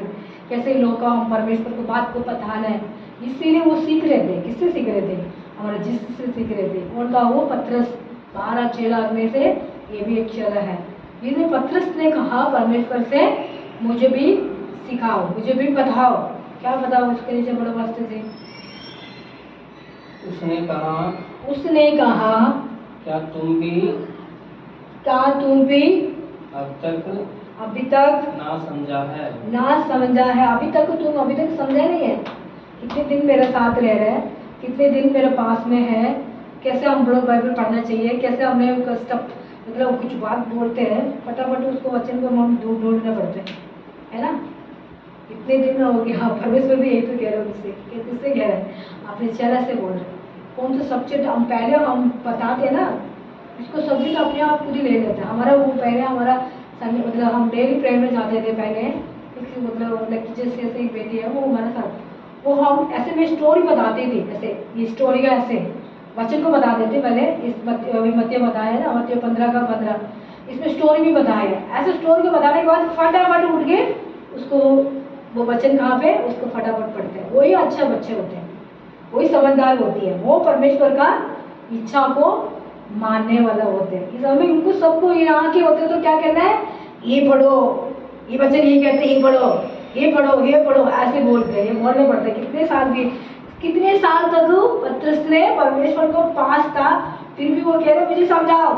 कैसे लोग का हम परमेश्वर को बात को बताना है। इसीलिए वो सीख रहे थे। किससे सीख रहे थे? हमारे जिससे सीख रहे थे। कौन था वो? पतरस। 12 चेला में से ये भी एक चेला है। इसलिए पतरस ने कहा परमेश्वर से, मुझे भी सिखाओ, मुझे भी बताओ। क्या बताओ? उसके नीचे बड़े वास्ते से उसने कहा, क्या तुम भी अभी तक ना समझा है? अभी तक समझा नहीं है। कितने दिन मेरे साथ रह रहे हैं, कितने दिन मेरे पास में है, कैसे हम लोग बाइबल पढ़ना चाहिए, कैसे हमें मतलब कुछ बात बोलते हैं फटाफट उसको वचन को हम ढूंढना पड़ता है ना। कितने दिन हो गया, हाँ परमेश्वर भी यही तो कह रहे हो मुझसे, कि किससे कह रहे हैं, अपने चेहरा से बोल रहे हैं। कौन सा सब्जेक्ट हम पहले हम बताते हैं ना, इसको सब्जेक्ट अपने आप खुद ही ले लेते हैं। हमारा वो पहले हमारा मतलब हम डेली प्रेयर में जाते थे पहले, एक मतलब लेक्चर से ऐसे एक बेटी है वो हमारे साथ, वो हम ऐसे में स्टोरी बताती थी, ऐसे ये स्टोरी का ऐसे वचन को बता देते पहले, इस मत्ती बताया है ना, मत्ती 15 का 15, इसमें स्टोरी भी बताया है। ऐसे स्टोरी को बताने के बाद फटाफट उठ के उसको वो वचन कहाँ पे उसको फटाफट पढ़ते हैं। वही अच्छे बच्चे होते हैं, वही समझदार होती है, वो परमेश्वर का इच्छा को मानने वाला होते हैं। इस समय इनको सबको यहाँ के होते तो क्या कहना है, ये पढ़ो, ये बच्चे ये कहते हैं ये पढ़ो, ये पढ़ो, ये पढ़ो, ऐसे बोलते हैं, ये बोलने पड़ते हैं। कितने साल तक पतरस ने परमेश्वर को पास था, फिर भी वो कह रहे मुझे समझाओ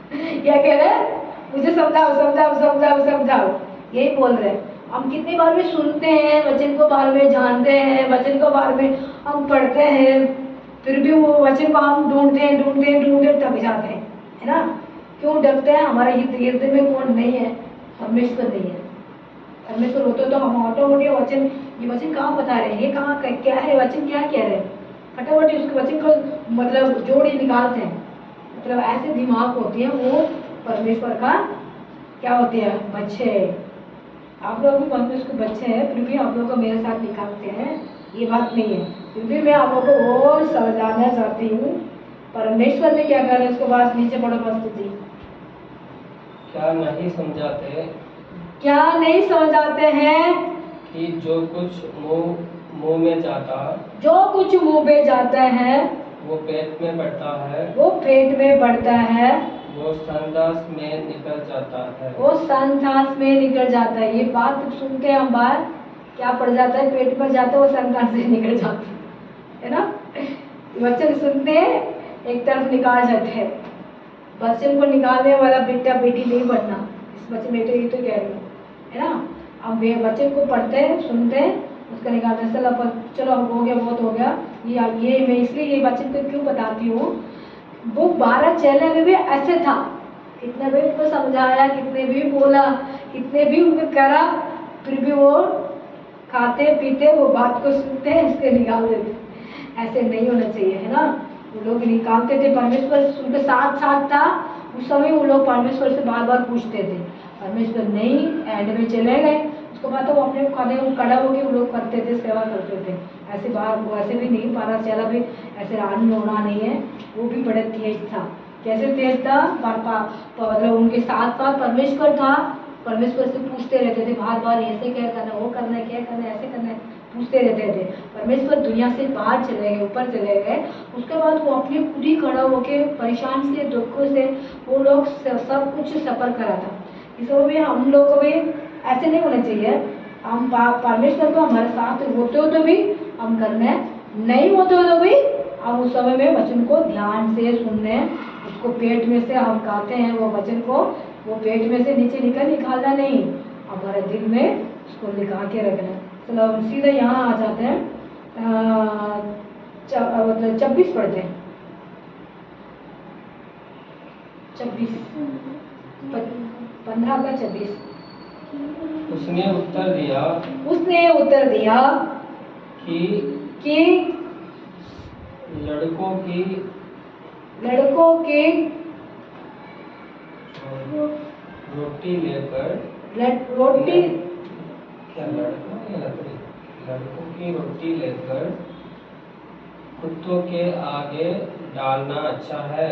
क्या कह रहे, मुझे समझाओ समझाओ समझाओ समझाओ, यही बोल रहे हैं। हम कितनी बार भी सुनते हैं वचन को, बारे में जानते हैं वचन को, बारे में हम पढ़ते हैं, फिर भी वो वचन को हम ढूंढते तब जाते हैं, है ना। क्यों डरते हैं, हमारे हृदय में कौन नहीं है, परमेश्वर नहीं है। परमेश्वर होते तो हम ऑटोमेटिक वचन, ये वचन कहाँ बता रहे हैं, ये कहाँ क्या है, वचन क्या कह रहे हैं, फटाफट उसके वचन को मतलब जोड़ ही निकालते हैं। मतलब ऐसे दिमाग होती है वो परमेश्वर का क्या होती है, बच्चे। आप लोग भी परमेश्वर के बच्चे हैं, फिर भी आप लोग को मेरे साथ निकालते हैं, ये बात नहीं है। फिर भी मैं आप लोगों को वो समझाना चाहती हूँ, परमेश्वर ने क्या कहा, उसके बाद नीचे पढ़ो मस्त जी। क्या नहीं समझाते, क्या नहीं समझाते हैं कि जो कुछ मुंह में जाता, जो कुछ मुंह में जाता है वो पेट में बढ़ता है, वो पेट में बढ़ता है, वो संडास में निकल जाता है, वो संडास में निकल जाता है। ये बात सुनते हैं हम बार, क्या पड़ जाता है, पेट में जाता है, वो संडास से निकल जाता है ना। वचन सुनते हैं, एक तरफ निकाल जाते हैं। वचन को निकालने वाला बेटा बेटी नहीं बनना, इस वचन में तो ये तो कह रही हूँ, है ना। हम वचन को पढ़ते हैं, सुनते हैं, उसका निकालते हैं, चलो अब हो गया, बहुत हो गया। ये मैं इसलिए ये वचन को क्यों बताती हूँ, वो 12 चेले में भी ऐसे था, कितने भी उनको समझाया, कितने भी बोला, कितने भी उनको करा, फिर भी वो खाते पीते वो बात को सुनते हैं, इसके निकाल देते। ऐसे नहीं होना चाहिए, है ना। वो लोग निकालते थे, परमेश्वर उनके साथ साथ था। उस समय वो लोग परमेश्वर से बार बार पूछते थे, परमेश्वर नहीं, एंड में चले गए। उसके बाद तो वो अपने खाने में खड़ा होकर वो लोग करते थे, सेवा करते थे। ऐसे बाहर वैसे भी नहीं, 12 चेला भी ऐसे रानी होना नहीं है, वो भी बड़े तेज था। कैसे तेज था, मतलब उनके साथ साथ परमेश्वर था, परमेश्वर से पूछते रहते थे बार बार, ऐसे क्या करना, वो करना है, क्या करना है, ऐसे करना है, पूछते रहते थे। परमेश्वर दुनिया से बाहर चले गए, ऊपर चले गए। उसके बाद वो अपने खुद ही खड़ा होके परेशान से, दुखों से वो लोग सब कुछ सफर करा था। इसलिए हम लोग को भी ऐसे नहीं होना चाहिए। हम परमेश्वर को हमारे साथ होते हो तो भी हम करने, नहीं होते हो तो भी हम उस समय में वचन को ध्यान से सुनने, उसको पेट में से हम खाते हैं वो वचन को, वो पेट में से नीचे निकालना नहीं, हमारे दिल में उसको लिखा के रखना। चलो हम सीधे यहाँ आ जाते हैं, मतलब 26 पढ़ते हैं, 26 15 का 26। उसने उत्तर दिया कि लड़कों की रोटी लेकर लड़कों की रोटी लेकर कुत्तों के आगे डालना अच्छा है।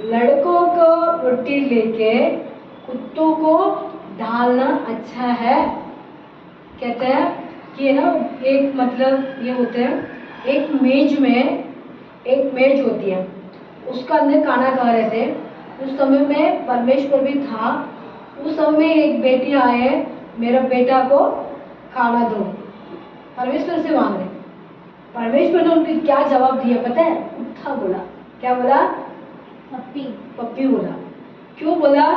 लड़कों को रोटी लेके कुत्तों को डालना अच्छा है। कहते हैं कि ना, एक मतलब ये होते हैं, एक मेज होती है, उसका अंदर खाना खा रहे थे। उस समय में परमेश्वर भी था। उस समय में एक बेटी आए, मेरा बेटा को खाना दो, परमेश्वर से मांग रहे। परमेश्वर ने उनके क्या जवाब दिया पता है, कुत्ता बोला। क्या बोला, पप्पी बोला। क्यों बोला,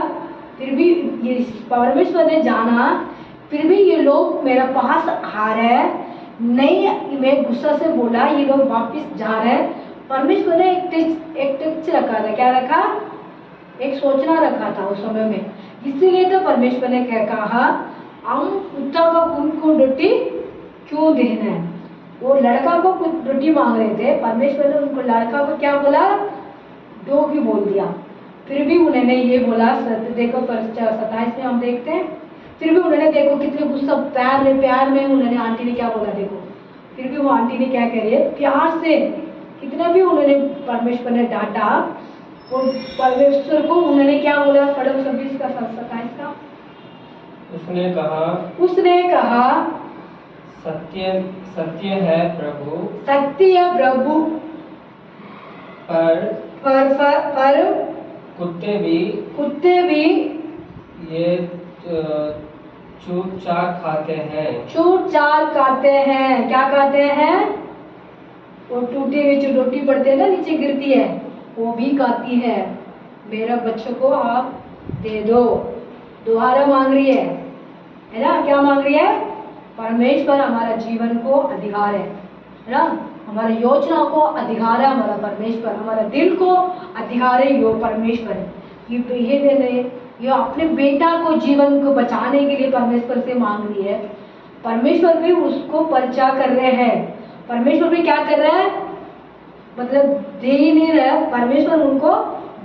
फिर भी ये परमेश्वर ने जाना, फिर भी ये लोग मेरा पास आ रहे हैं, नहीं मैं गुस्सा से बोला, ये लोग वापस जा रहे हैं। परमेश्वर ने एक टिप्स रखा था, क्या रखा, एक सोचना रखा था उस समय में। इसीलिए तो परमेश्वर ने क्या कहा, हम कुत्ता को उनको रोटी क्यों देना है? वो लड़का को कुछ रोटी मांग रहे थे, परमेश्वर ने उनको लड़का को क्या बोला? डोगी बोल दिया। फिर भी उन्होंने ये बोला, देखो 27 में हम देखते हैं, फिर भी उन्होंने देखो कितने गुस्सा, प्यार में उन्होंने, आंटी ने क्या बोला देखो, फिर भी वो आंटी ने क्या करी है, प्यार से, कितना भी उन्होंने परमेश्वर ने डांटा, और परमेश्वर को उन्होंने क्या बोला? पढ़ो 26 का 27 का। उसने कहा सत्य सत्य है प्रभु, सत्य है प्रभु, पर कुत्ते भी ये चूर चार खाते हैं। क्या खाते हैं? वो टूटी हुई जो रोटी पड़ती है ना, नीचे गिरती है, वो भी खाती है। मेरा बच्चों को आप दे दो, दोबारा मांग रही है ना? क्या मांग रही है? परमेश्वर हमारा जीवन को अधिकार है ना? हमारी योजना को अधिकार है हमारा परमेश्वर, हमारा दिल को अधिकार है यो परमेश्वर। ये अपने बेटा को, जीवन को बचाने के लिए परमेश्वर से मांग रही है। परमेश्वर भी उसको पर्चा कर रहे हैं। परमेश्वर भी क्या कर रहा है? मतलब दे ही नहीं रहा, परमेश्वर उनको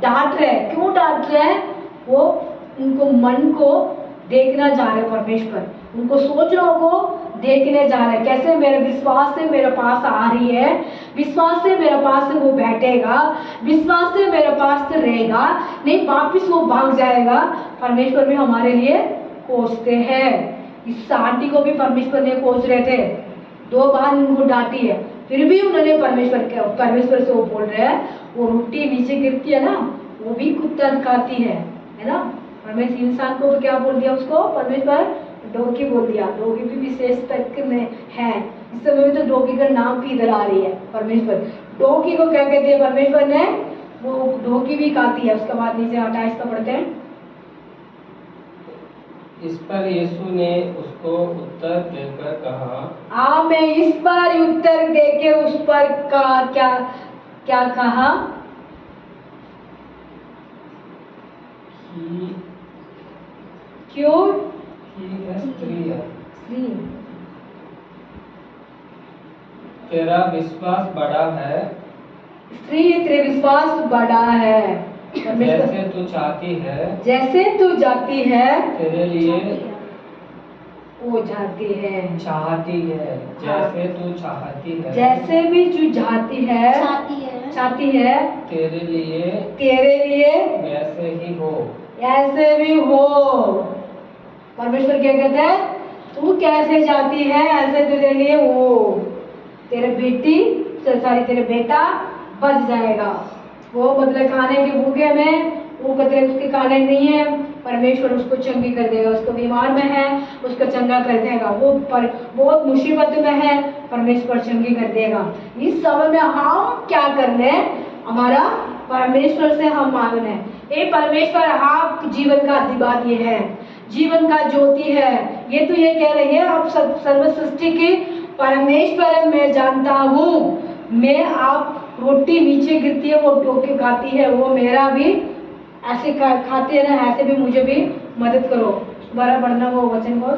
डांट रहे हैं। क्यों डांट रहे हैं? वो उनको मन को देखना जा रहे हैं, परमेश्वर उनको सोचों को देखने जा रहे हैं। कैसे? मेरे विश्वास से मेरे पास आ रही है, विश्वास से मेरे पास से वो बैठेगा, विश्वास से मेरे पास से रहेगा, नहीं वापिस वो भाग जाएगा। परमेश्वर भी हमारे लिए कोसते हैं। इस आंटी को भी परमेश्वर ने कोस रहे थे, 2 बार उनको डांटी है, फिर भी उन्होंने परमेश्वर से वो बोल रहे हैं, वो रोटी नीचे गिरती है ना, वो भी कुत्ता खाती है ना? परमेश्वर इंसान को क्या बोल दिया? उसको परमेश्वर डोगी बोल दिया। डोगी भी विशेष तक में है। इस समय में तो डोगी का नाम भी इधर आ रही है। परमेश्वर डोगी को क्या कहते हैं? परमेश्वर ने वो डोगी भी खाती है। उसके बाद नीचे 28 का पढ़ते हैं। इस पर यीशु ने उसको उत्तर देकर कहा, मैं इस पर उत्तर देके उस पर क्या कहा? क्यों? स्त्री तेरा विश्वास बड़ा है, स्त्री तेरे विश्वास बड़ा है। जैसे तू चाहती है तेरे लिए वो जाती है, जैसे तू चाहती है, जैसे भी तू चाहती है तेरे लिए वैसे ही हो, ऐसे भी हो। परमेश्वर क्या कहते हैं? तू कैसे चाहती है ऐसे तेरे लिए हो। तेरे बेटा बच जाएगा। वो मतलब खाने के भूखे में, वो कहते उसके खाने नहीं है, परमेश्वर उसको चंगी कर देगा। उसको बीमार में है, उसको चंगा कर देगा। वो बहुत मुसीबत में है, परमेश्वर चंगी कर देगा। इस समय में हम क्या करने? हमारा परमेश्वर से हम मांगने। ये परमेश्वर आप जीवन का अधिकारी है, जीवन का ज्योति है। ये तो ये कह रही है, आप सर्व सृष्टि की परमेश्वर मैं जानता हूँ। मैं आप रोटी नीचे गिरती है, वो टोके खाती है, वो मेरा भी ऐसे खाते हैं ना, ऐसे भी मुझे भी मदद करो। दोबारा पढ़ना वो वचन को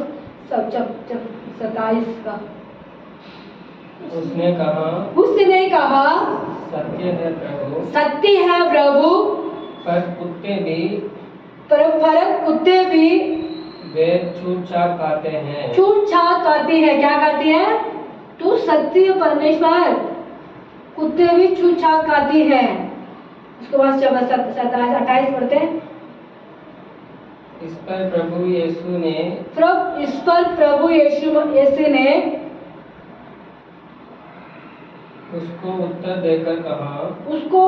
27 का। उसने कहा सत्य है प्रभु, पर कुत्ते भी वे छूट-छाट खाते हैं। क्या खाती है? तू सत्य परमेश्वर, कुत्ते भी छूट-छाट खाती है। उसके बाद 27-28 पढ़ते हैं। इस पर प्रभु यीशु ने उसको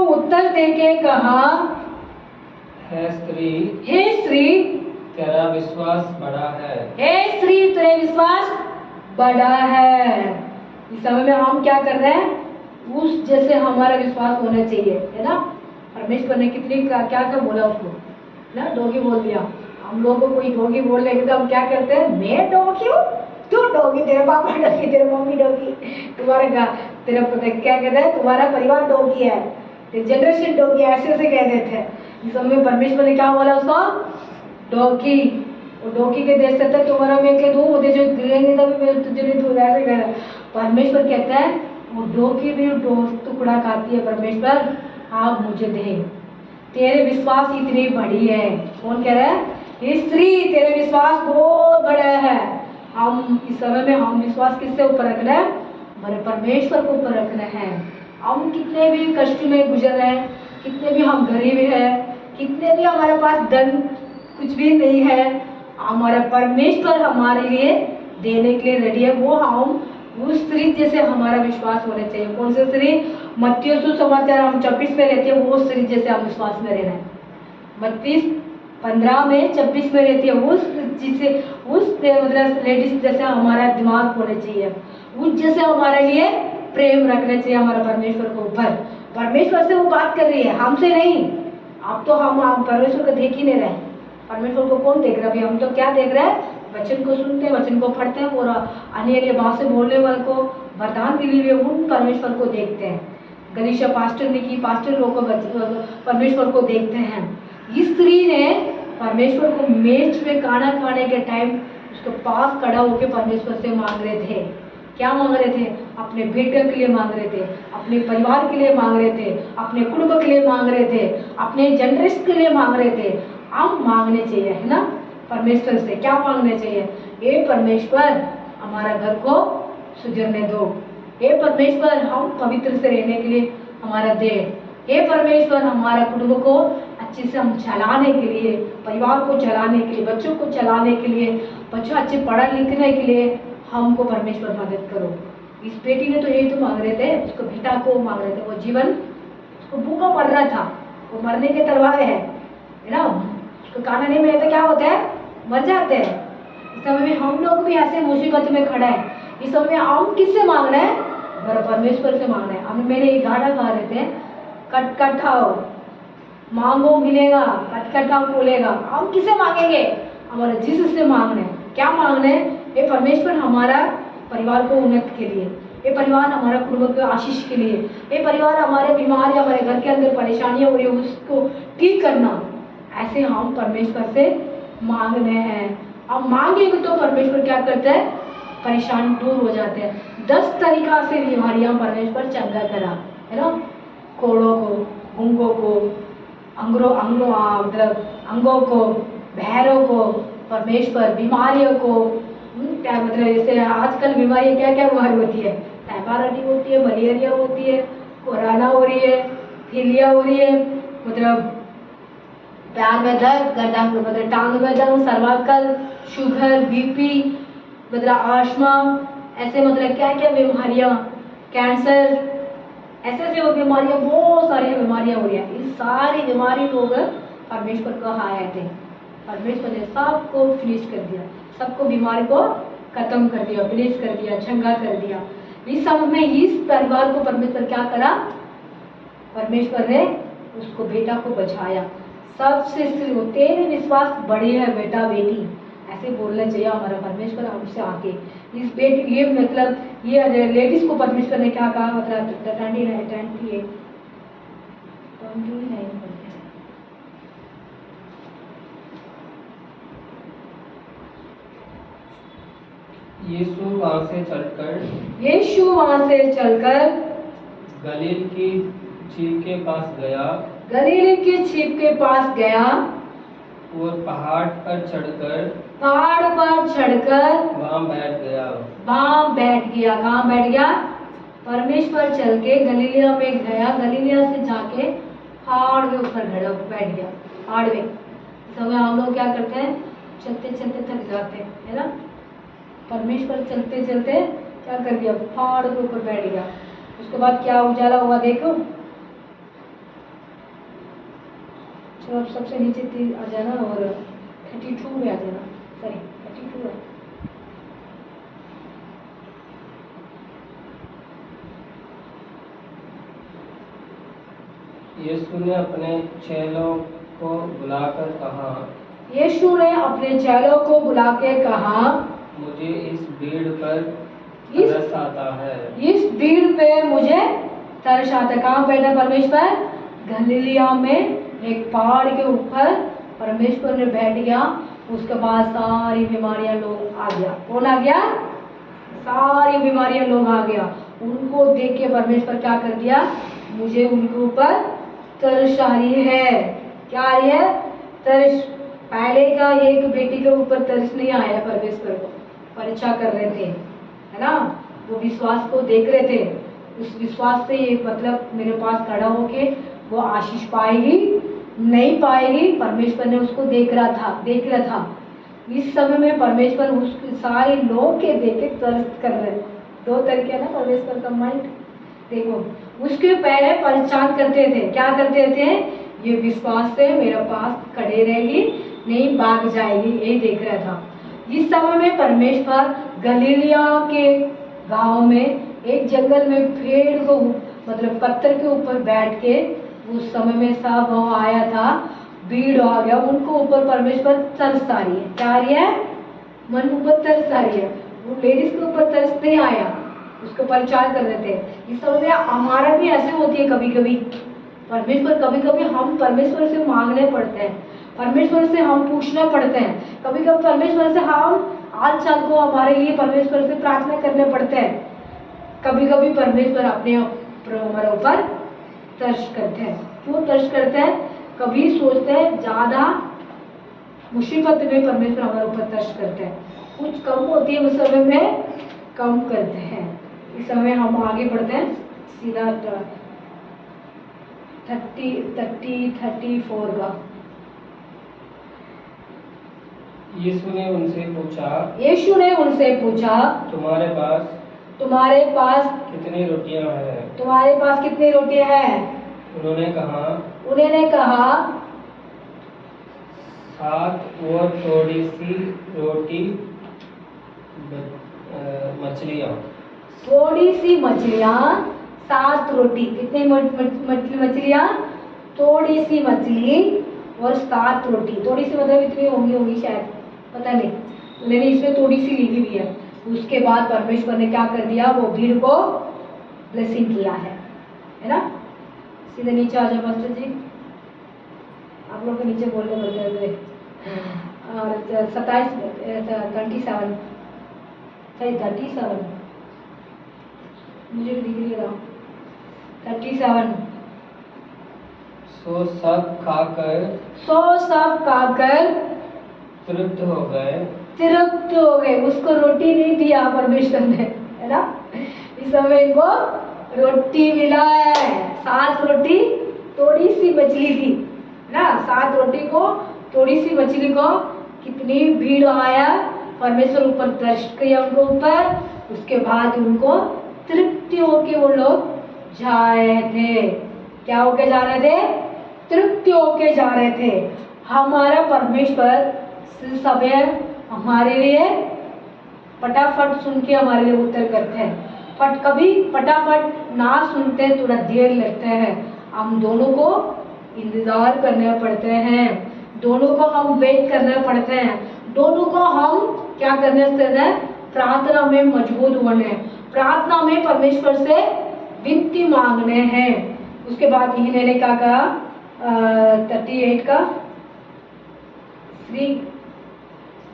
उत्तर देके कहा, हे स्त्री तेरा विश्वास बड़ा है। इस समय में हम क्या कर रहे हैं? उस जैसे हमारा विश्वास होना चाहिए, है ना? परमेश्वर ने कितनी क्या बोला उसको ना, डोगी बोल दिया। हम लोगों को कोई डोगी बोल लेंगे तो हम क्या करते हैं? मैं डोगी हूँ, तू डोगी, तेरे पापा डोगी, तेरे मम्मी डोगी, तेरा क्या कहते हैं? तुम्हारा परिवार डोगी है, जनरेशन डोगी, ऐसे कह देते हैं। इस समय परमेश्वर ने क्या बोला उसको? डोगी, वो डोकी के देश से तुम्हारा मैं कह दूँ मुझे जो गिरेंगे तभी मैं तुझे नहीं दूँ ऐसे कह रहा। परमेश्वर कहता है वो डोकी भी टुकड़ा खाती है परमेश्वर, आप मुझे दे, तेरे विश्वास इतनी बड़ी है। कौन कह रहा है? ये स्त्री, तेरे विश्वास बहुत बड़ा है। हम इस समय में हम विश्वास किससे ऊपर रखना है? हमारे परमेश्वर को ऊपर रखना है। हम कितने भी कष्ट में गुजर रहे हैं, कितने भी हम गरीब हैं, कितने भी हमारे पास धन कुछ भी नहीं है, हमारा परमेश्वर हमारे लिए देने के लिए रेडी है। वो हम उस स्त्री जैसे हमारा विश्वास होना चाहिए। कौन सी स्त्री? मत्ती सुसमाचार हम 24 में रहती है, वो स्त्री जैसे हम विश्वास में रहना है। मत्ती 15 में 26 में रहती है, उस जिसे उस मतलब लेडीज जैसे हमारा दिमाग होना चाहिए, उस जैसे हमारे लिए प्रेम रखना चाहिए हमारा परमेश्वर के ऊपर। परमेश्वर से वो बात कर रही है, हमसे नहीं। अब तो हम परमेश्वर को देख ही नहीं रहे। परमेश्वर को कौन देख रहा है? हम तो क्या देख रहे हैं? वचन को सुनते हैं, वचन को पढ़ते हैं और अन्य अन्य भाषा बोलने वाले को वरदान के लिए उन परमेश्वर को देखते हैं। गलीशिया पास्टर ने की, पास्टर लोग को परमेश्वर को देखते हैं। इस स्त्री ने परमेश्वर को मेज में खाना खाने के टाइम उसके पास खड़ा होकर परमेश्वर से मांग रहे थे। क्या मांग रहे थे? अपने बेटे के लिए मांग रहे थे, अपने परिवार के लिए मांग रहे थे, अपने कुटुंब के लिए मांग रहे थे, अपने जनरेशन के लिए मांग रहे थे। हम मांगने चाहिए, है ना? परमेश्वर से क्या मांगने चाहिए? हे परमेश्वर, हमारा घर को सुधरने दो। हे परमेश्वर, हम पवित्र से रहने के लिए हमारा दे। हे परमेश्वर, हमारा कुटुंब को अच्छे से हम चलाने के लिए, परिवार को चलाने के लिए, बच्चों को चलाने के लिए, बच्चों अच्छे पढ़ा लिखने के लिए हमको परमेश्वर मदद करो। इस बेटी ने तो यही तो मांग रहे थे, उसको बेटा को मांग रहे थे। वो जीवन उसको भूखा मर रहा था, वो मरने के तरवाए है ना? उसको खाना नहीं मिले तो क्या होता है? मर जाते हैं। इस समय में हम लोग भी ऐसे मुसीबत में खड़ा है। इस समय में हम किससे मांग रहे हैं? हमारा परमेश्वर से मांग रहे हैं। हम मेरे ये गाना गा रहे थे, कट कट खाओ मांगो मिलेगा, कट कट खाओ बोलेगा। हम किसे मांगेंगे? हमारा जीसस से मांग रहे हैं। क्या मांग रहे हैं? ये परमेश्वर हमारा परिवार को उन्नत के लिए, ये परिवार हमारा कुटुंब के आशीष के लिए, ये परिवार हमारे बीमारी, हमारे घर के अंदर परेशानियां हो रही है उसको ठीक करना। ऐसे हम परमेश्वर से मांग रहे हैं। अब मांगेंगे तो परमेश्वर क्या करते हैं? परेशान दूर हो जाते हैं। 10 तरीका से बीमारियां परमेश्वर चंगा करा, है ना? कोड़ों को, गूंगों को, मतलब अंगों को, बहरों को परमेश्वर, बीमारियों को, क्या मतलब जैसे आजकल बीमारी क्या क्या बीमारी होती है? टाइफाइड होती है, मलेरिया होती है, कोरोना हो रही है, थीलिया हो रही है, मतलब पैर में दर्द, गर्दन मतलब टांग में दर्द, सर्वाइकल, शुगर, बीपी, मतलब आस्थमा, ऐसे मतलब क्या क्या बीमारियां, कैंसर, ऐसे ऐसे बीमारियां, बहुत सारी बीमारियां हो रही है। इस सारी बीमारी लोग परमेश्वर को आए थे। परमेश्वर ने सबको फिनिश कर दिया, सबको बीमारी को खत्म कर दिया, फिनिश कर दिया, चंगा कर दिया। इस समय में इस परिवार को परमेश्वर क्या करा? परमेश्वर ने उसको बेटा को बचाया। सबसे तेरे विश्वास बड़ी है बेटा बेटी, ऐसे बोलना चाहिए हमारा परमेश्वर हमसे आके। इस बेटी ये मतलब ये लेडीज को परमेश्वर ने क्या कहा? मतलब 29 यीशु वहाँ से चलकर गलील की झील के पास गया और पहाड़ पर चढ़कर वहाँ बैठ गया। कहाँ बैठ गया? परमेश्वर चल के गलीलिया में गया, गलीलिया से जाके पहाड़ के ऊपर बैठ गया। पहाड़ में समय हम लोग क्या करते हैं? चलते चलते थक जाते हैं, है ना? परमेश्वर चलते चलते क्या कर दिया? पहाड़ के ऊपर बैठ गया। उसके बाद क्या उजाला हुआ देखो। चलो अब सबसे नीचे आ जाना और 32 में आ जाना। सॉरी 32 है। यीशु ने अपने चेलों को बुलाकर कहा, मुझे इस भीड़ पर तरस आता है। इस भीड़ पे मुझे तरस आता है। कहाँ बैठा परमेश्वर? गलीलिया में एक पहाड़ के ऊपर परमेश्वर ने बैठ गया उसके बाद सारी बीमारियां लोग आ गया। कौन आ गया? सारी बीमारियां लोग आ गया। उनको देख के परमेश्वर क्या कर दिया? मुझे उनके ऊपर तरस आ रही है। क्या आ रही है? तरस। पहले का एक बेटी के ऊपर तरस नहीं आया परमेश्वर को, परीक्षा कर रहे थे, है ना, वो विश्वास को देख रहे थे। उस विश्वास से ये मतलब मेरे पास खड़ा होके वो आशीष पाएगी नहीं पाएगी, परमेश्वर ने उसको देख रहा था। इस समय में परमेश्वर उस सारे लोग के देखे तरस कर रहे। दो तरीके है ना परमेश्वर का माइंड। देखो, उसके पहले परेशान करते थे, क्या करते थे? ये विश्वास से मेरे पास खड़े रहेगी, नहीं भाग जाएगी, यही देख रहा था। इस समय में परमेश्वर गलीलिया के गांव में एक जंगल में पेड़ को मतलब पत्थर के ऊपर बैठ के, उस समय में सब वो आया था, भीड़ आ गया, उनको ऊपर परमेश्वर तरस आ रही है। क्या आ रही है? मन ऊपर तरस आ रही है। वो लेडीज के ऊपर तरस नहीं आया, उसको प्रचार कर रहे थे। इस समय में हमारा भी ऐसे होती है कभी कभी। परमेश्वर कभी कभी हम परमेश्वर से मांगने पड़ते हैं, परमेश्वर से हम पूछना पड़ते हैं, कभी कभी परमेश्वर से हम हाल चाल को हमारे लिए परमेश्वर से प्रार्थना करने पड़ते हैं। कभी कभी परमेश्वर अपने हमारे ऊपर तरस करते हैं। क्यों तरस करते हैं? कभी सोचते हैं ज्यादा मुसीबत में परमेश्वर हमारे ऊपर तरस करते हैं, कुछ कम होती है उस समय में कम करते हैं। इस समय हम आगे बढ़ते हैं सीधा 34 का। यीशु ने उनसे पूछा, तुम्हारे पास कितनी रोटियां हैं? तुम्हारे पास कितनी रोटियां हैं? उन्होंने कहा 7 और थोड़ी सी रोटी मछलियाँ। थोड़ी सी मछलियाँ, 7 रोटी। कितनी मछलियाँ? थोड़ी सी मछली और 7 रोटी। थोड़ी सी मतलब इतनी होंगी शायद, पता नहीं, मैंने इसमें थोड़ी सी लिखी हुई है। उसके बाद परमेश्वर ने क्या कर दिया? वो भीड़ को ब्लेसिंग किया है ना। सीधे नीचे आ जाओ मास्टर जी, आप लोग के नीचे बोलने बोलते हुए। और 37 मुझे भी दिख रहा 37। सो सब खाकर तृप्त हो गए। उसको रोटी नहीं दिया परमेश्वर ने, है ना। इस समय इनको रोटी मिला है, 7 रोटी थोड़ी सी मछली थी ना। 7 रोटी को थोड़ी सी मछली को कितनी भीड़ आया, परमेश्वर ऊपर तरस किया उनको ऊपर। उसके बाद उनको तृप्ति होके वो लोग जा रहे थे। क्या होके जा रहे थे? तृप्ति होके जा रहे थे। हमारा परमेश्वर समय हमारे लिए फटाफट सुन के हमारे लिए उत्तर करते हैं। कभी फटाफट ना सुनते, थोड़ा देर लगता है। हम दोनों को इंतजार करने पड़ते हैं, दोनों को हम वेट करने पड़ते हैं, दोनों को हम क्या करने से? प्रार्थना में मजबूत होने, प्रार्थना में परमेश्वर से विनती मांगने हैं। उसके बाद इन्होंने क्या कहा 38 का स्त्री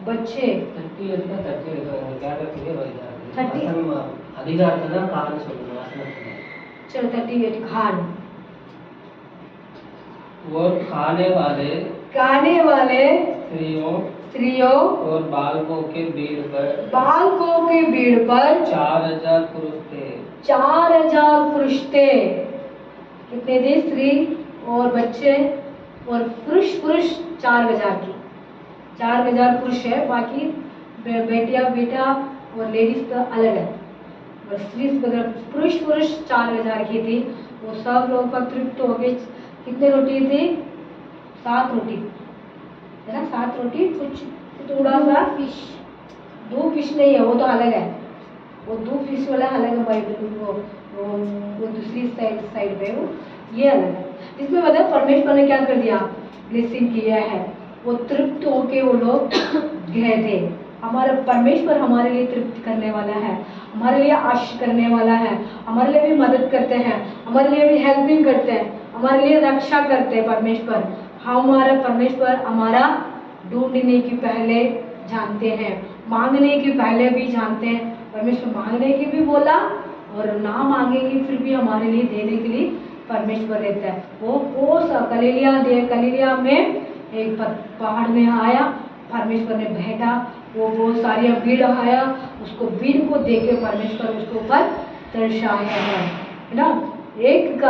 बच्चे 38 और खाने वाले स्त्रियों और बालकों के भीड़ पर 4000 पुरुष थे। कितने थे? स्त्री और बच्चे और पुरुष 4000 की 4000 पुरुष है, बाकी बेटा और लेडीज तो अलग है। और स्त्री पुरुष 4000 की थी। वो सब लोग का तृप्त हो गए। कितने रोटी थी? 7 रोटी, है ना। 7 रोटी, कुछ थोड़ा सा फिश, 2 फिश नहीं है, वो तो अलग है, वो 2 फिश वाला अलग है। वो दूसरी साइड पे वो, ये अलग है। इसमें मतलब परमेश्वर ने क्या कर दिया? ब्लेसिंग किया है। वो तृप्त होके वो लोग गए थे। हमारा परमेश्वर हमारे लिए तृप्त करने वाला है, हमारे लिए आशीष करने वाला है, हमारे लिए भी मदद करते हैं, हमारे लिए भी हेल्पिंग करते हैं, हमारे लिए रक्षा करते हैं। परमेश्वर हमारा ढूंढने की पहले जानते हैं, मांगने की पहले भी जानते हैं। परमेश्वर मांगने की भी बोला और ना मांगेंगे फिर भी हमारे लिए देने के लिए परमेश्वर रहता है। वो गलीलिया में एक पहाड़ में आया, परमेश्वर ने बैठा, वो बहुत सारी भीड़ आया, उसको भीड़ को देख के परमेश्वर उसके ऊपर दर्शाया है ना। एक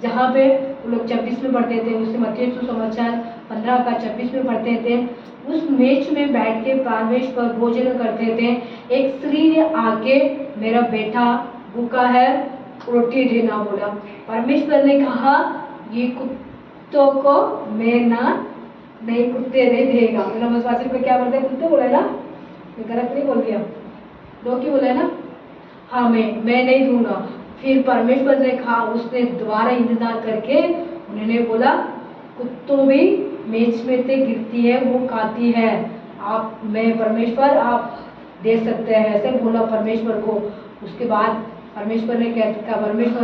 जहाँ पे वो लोग 26 में पढ़ते थे, उससे मत्ती सुसमाचार 15 का 26 में पढ़ते थे, उस मेज में बैठ के परमेश्वर भोजन करते थे। एक स्त्री ने आके मेरा बेटा भूखा है, रोटी देना बोला। परमेश्वर ने कहा ये कुत्तों को मैं ना नहीं, कुत्ते नहीं देगा। मेरा मसवासी को क्या बोलते हैं, कुत्ते बोला ना, मैं गलत नहीं बोल दिया, दो की बोला ना, हाँ मैं नहीं दूंगा। फिर परमेश्वर ने कहा, उसने दोबारा इंतजार करके उन्होंने बोला कुत्तों भी मेज में से गिरती है, वो खाती है, आप मैं परमेश्वर आप दे सकते हैं, ऐसे बोला परमेश्वर को। उसके बाद परमेश्वर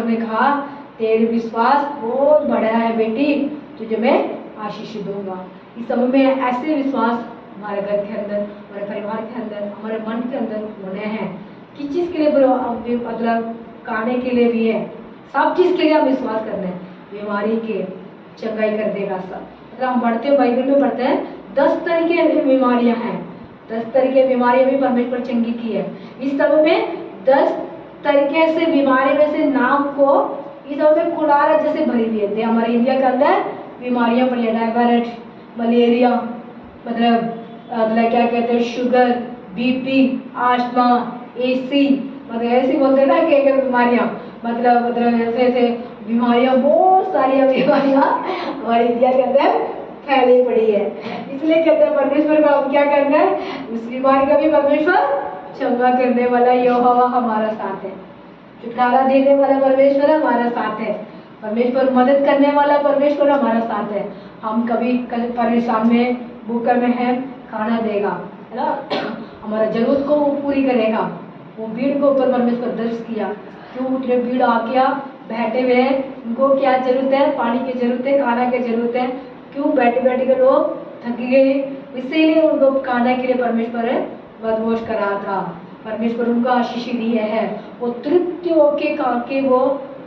ने कहा तेरे विश्वास बहुत बड़ा है बेटी, तुझे मैं आशीष दूंगा। इस समय में ऐसे विश्वास हमारे घर के अंदर, हमारे परिवार के अंदर, हमारे मन के अंदर होने हैं। किस चीज़ के लिए, मतलब खाने के लिए भी है, सब चीज़ के लिए हम विश्वास करना है। बीमारी के चंगाई कर देगा सब। मतलब हम पढ़ते बाइबल में पढ़ते हैं 10 तरह की बीमारियां हैं, 10 तरह की बीमारियां भी परमेश्वर चंगी की है। इस समय में 10 तरीके से बीमारी में से नाम को इस समय में खुलारा जैसे भरी दिए थे। हमारे इंडिया के अंदर बीमारियां पड़ी है, डायबिटीज, मलेरिया, मतलब क्या कहते हैं, शुगर, बीपी, आस्थमा, एसी, मतलब ऐसी बोलते हैं ना कि बीमारियां, मतलब ऐसे बीमारियां, बहुत सारी बीमारियां हमारे इंडिया के अंदर फैली पड़ी है। इसलिए कहते हैं परमेश्वर को अब क्या करना है, उस बीमारी का भी परमेश्वर चंगा करने वाला यहोवा हमारा साथ है, छुटकारा देने वाला परमेश्वर हमारा साथ है, परमेश्वर मदद करने वाला परमेश्वर हमारा साथ है। हम कभी परेशान में, भूखे में है, खाना देगा, है ना, हमारा जरूरत को वो पूरी करेगा। वो भीड़ को ऊपर परमेश्वर दर्श किया, क्यों उतने भीड़ आके बैठे हुए हैं, उनको क्या जरूरत है, पानी की जरूरत है, खाना की जरूरत है, क्यों बैठे बैठे के लोग थक गए, इसीलिए उनको खाने के लिए परमेश्वर बदमाश करा था। परमेश्वर उनको आशीष दिए है, वो तृप्ति होके खाके वो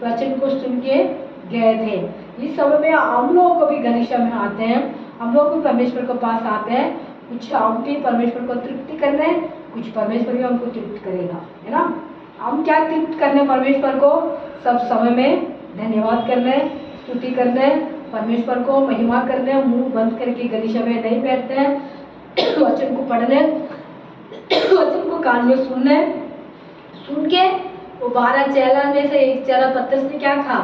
वचन को सुन के गए थे। इस समय में हम लोग को भी गलीशा में आते हैं, हम लोग भी परमेश्वर के पास आते हैं, कुछ हम भी परमेश्वर को तृप्ति करना है, कुछ परमेश्वर भी हमको तृप्त करेगा, है ना। हम क्या तृप्त करने परमेश्वर को, सब समय में धन्यवाद करने, स्तुति करने, परमेश्वर को महिमा करने, मुंह बंद करके गलीशा में नहीं बैठते हैं, वचन को पढ़ने, वचन को कान में सुनने, सुन के वो 12 चेला में से एक चेला पतरस ने क्या कहा,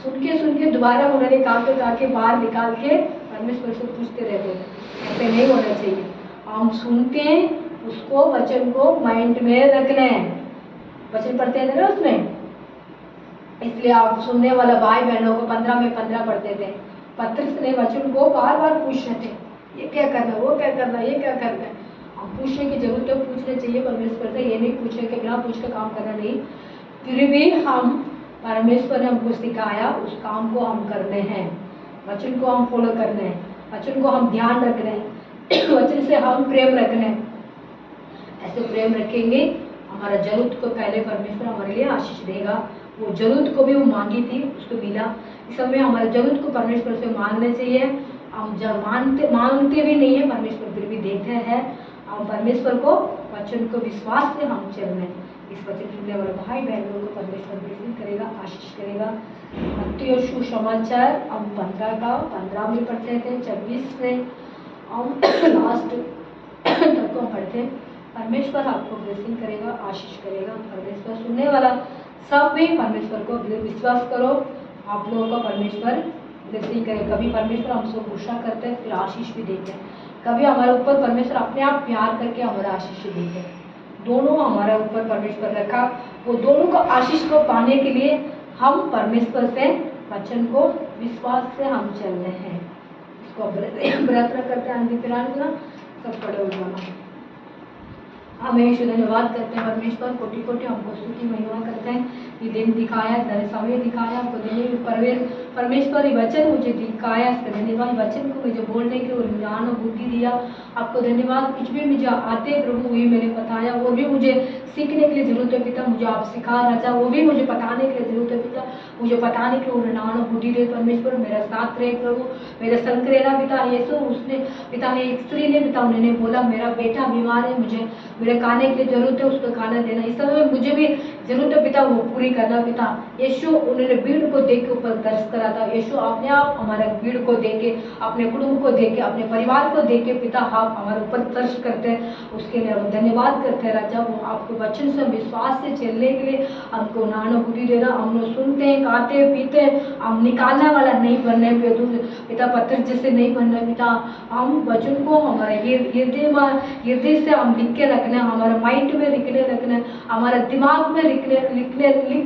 सुन के दोबारा उन्होंने काके बाहर निकाल के परमेश्वर से पूछते रहते हैं। ऐसे नहीं होना चाहिए, हम सुनते हैं उसको, वचन को माइंड में रखना है। वचन पढ़ते थे ना उसमें, इसलिए आप सुनने वाला भाई बहनों को 15 में 15 पढ़ते थे। पतरस ने वचन को बार बार पूछ रहे थे, ये क्या करना, वो क्या करना, ये क्या करना है। हम पूछने की जरूरत है, पूछना चाहिए परमेश्वर से, ये नहीं पूछे कि बिना पूछ के काम करना नहीं। फिर भी हम, परमेश्वर ने हमको सिखाया, उस काम को हम करने हैं, वचन को हम फॉलो करने हैं, वचन को हम ध्यान रखने हैं, वचन से हम प्रेम रखने हैं। ऐसे प्रेम रखेंगे, हमारा जरूरत को पहले परमेश्वर हमारे लिए आशीष देगा। वो जरूरत को भी वो मांगी थी, उसको मिला। इस समय हमारे जरूरत को परमेश्वर से मांगने चाहिए। हम जब मांगते भी नहीं है, परमेश्वर फिर भी देते हैं। हम परमेश्वर को, वचन को विश्वास से हम चलने, इस वचन सुनने वाले भाई बहनों को परमेश्वर ब्लेसिंग करेगा, आशीष करेगा। मत्ती सुसमाचार हम 15 में पढ़ते थे, 26 से हम लास्ट तक हम पढ़ते हैं। परमेश्वर आपको ब्लेसिंग करेगा, आशीष करेगा। परमेश्वर सुनने वाला सब भी परमेश्वर को विश्वास करो, आप लोगों को परमेश्वर ब्लेसिंग करे। कभी परमेश्वर हमसे गुस्सा करते हैं, फिर आशीष भी देते हैं। कभी हमारे ऊपर परमेश्वर अपने आप प्यार करके हमारा आशीष देते हैं। दोनों हमारे ऊपर परमेश्वर रखा, वो दोनों को आशीष को पाने के लिए हम परमेश्वर से, वचन को विश्वास से हम चल रहे हैं। इसको प्रार्थना करते हैं, अंतिम प्रार्थना सब पढ़े हुए। हमें यीशु धन्यवाद करते हैं परमेश्वर, कोटि कोटि हमको स्तुति महिमा करते हैं। ये दिन दिखाया, समय दिखाया आपको देने परमेश्वर, ये वचन मुझे दिखाया, इसका धन्यवाद। वचन को मुझे बोलने के लिए ज्ञान और बुद्धि दिया, आपको धन्यवाद। कुछ भी मुझे आते प्रभु वही मैंने बताया, वो भी मुझे सीखने के लिए जरूरत है पिता, मुझे आप सिखा राजा, वो भी मुझे बताने के लिए जरूरत है पिता, मुझे बताने के लिए ज्ञान और बुद्धि दे परमेश्वर। मेरा साथ रहे प्रभु, मेरे संग रहना पिता। यीशु उसने पिता ने एक स्त्री ने पिता उन्होंने बोला मेरा बेटा बीमार है, मुझे मेरे खाने के लिए जरूरत है, उसको खाना देना। इस समय मुझे भी जरूरत है पिता, वो पूरी करना पिता। यीशु उन्होंने भीड़ को देख के ऊपर दर्श करा था। यीशु अपने आप हमारे भीड़ को देख के, अपने कुटुंब को देख के, अपने परिवार को देख के पिता आप हमारे ऊपर दर्श करते हैं, उसके लिए हम धन्यवाद करते हैं राजा। वो आपके वचन से विश्वास से चलने के लिए हमको ज्ञान बुद्धि देना। हम लोग सुनते हैं, खाते पीते हैं, हम निकालने वाला नहीं बनने पे पिता, पत्थर जैसे नहीं बनना पिता। हम वचन को हमारे हृदय से हम लिख के रखना, हमारे माइंड में रखना, हमारे दिमाग में लिख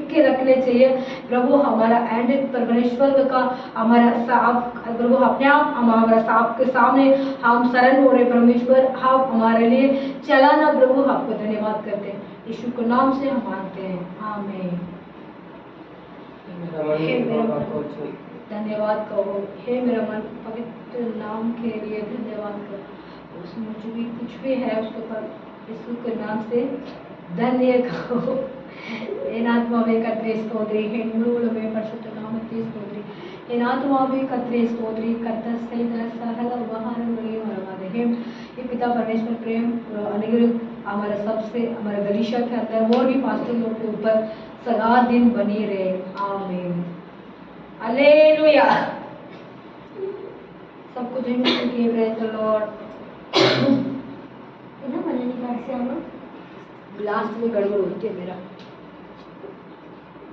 के रखने चाहिए प्रभु। हमारा एंड परमेश्वर का हमारा साफ प्रभु, अपने आप हमारा साफ के सामने हम शरण हो रहे परमेश्वर, आप हमारे लिए चलाना प्रभु। आपको धन्यवाद करते हैं, यीशु के नाम से हम मांगते हैं, आमीन। धन्यवाद कहो, हे मेरा मन पवित्र नाम के लिए धन्यवाद करो। उसमें जो भी कुछ भी है उसके ऊपर यीशु के नाम से धन्य कहो। आत्मा में कतरे स्तोत्री, हे मूल में परिशुद्ध नाम के स्तोत्री, हे आत्मा में कतरे स्तोत्री, करता सही तरह सहल वहां रंगली मरवा दे। हे पिता परमेश्वर प्रेम अनुग्रह हमारे सबसे, हमारे गलीशा के अंदर और भी पास्टर लोग के ऊपर सदा दिन बनी रहे, आमीन। हालेलुया। सब कुछ किए प्रेज द लॉर्ड। इधर बनने का से हम लास्ट में गड़बड़ होती है मेरा।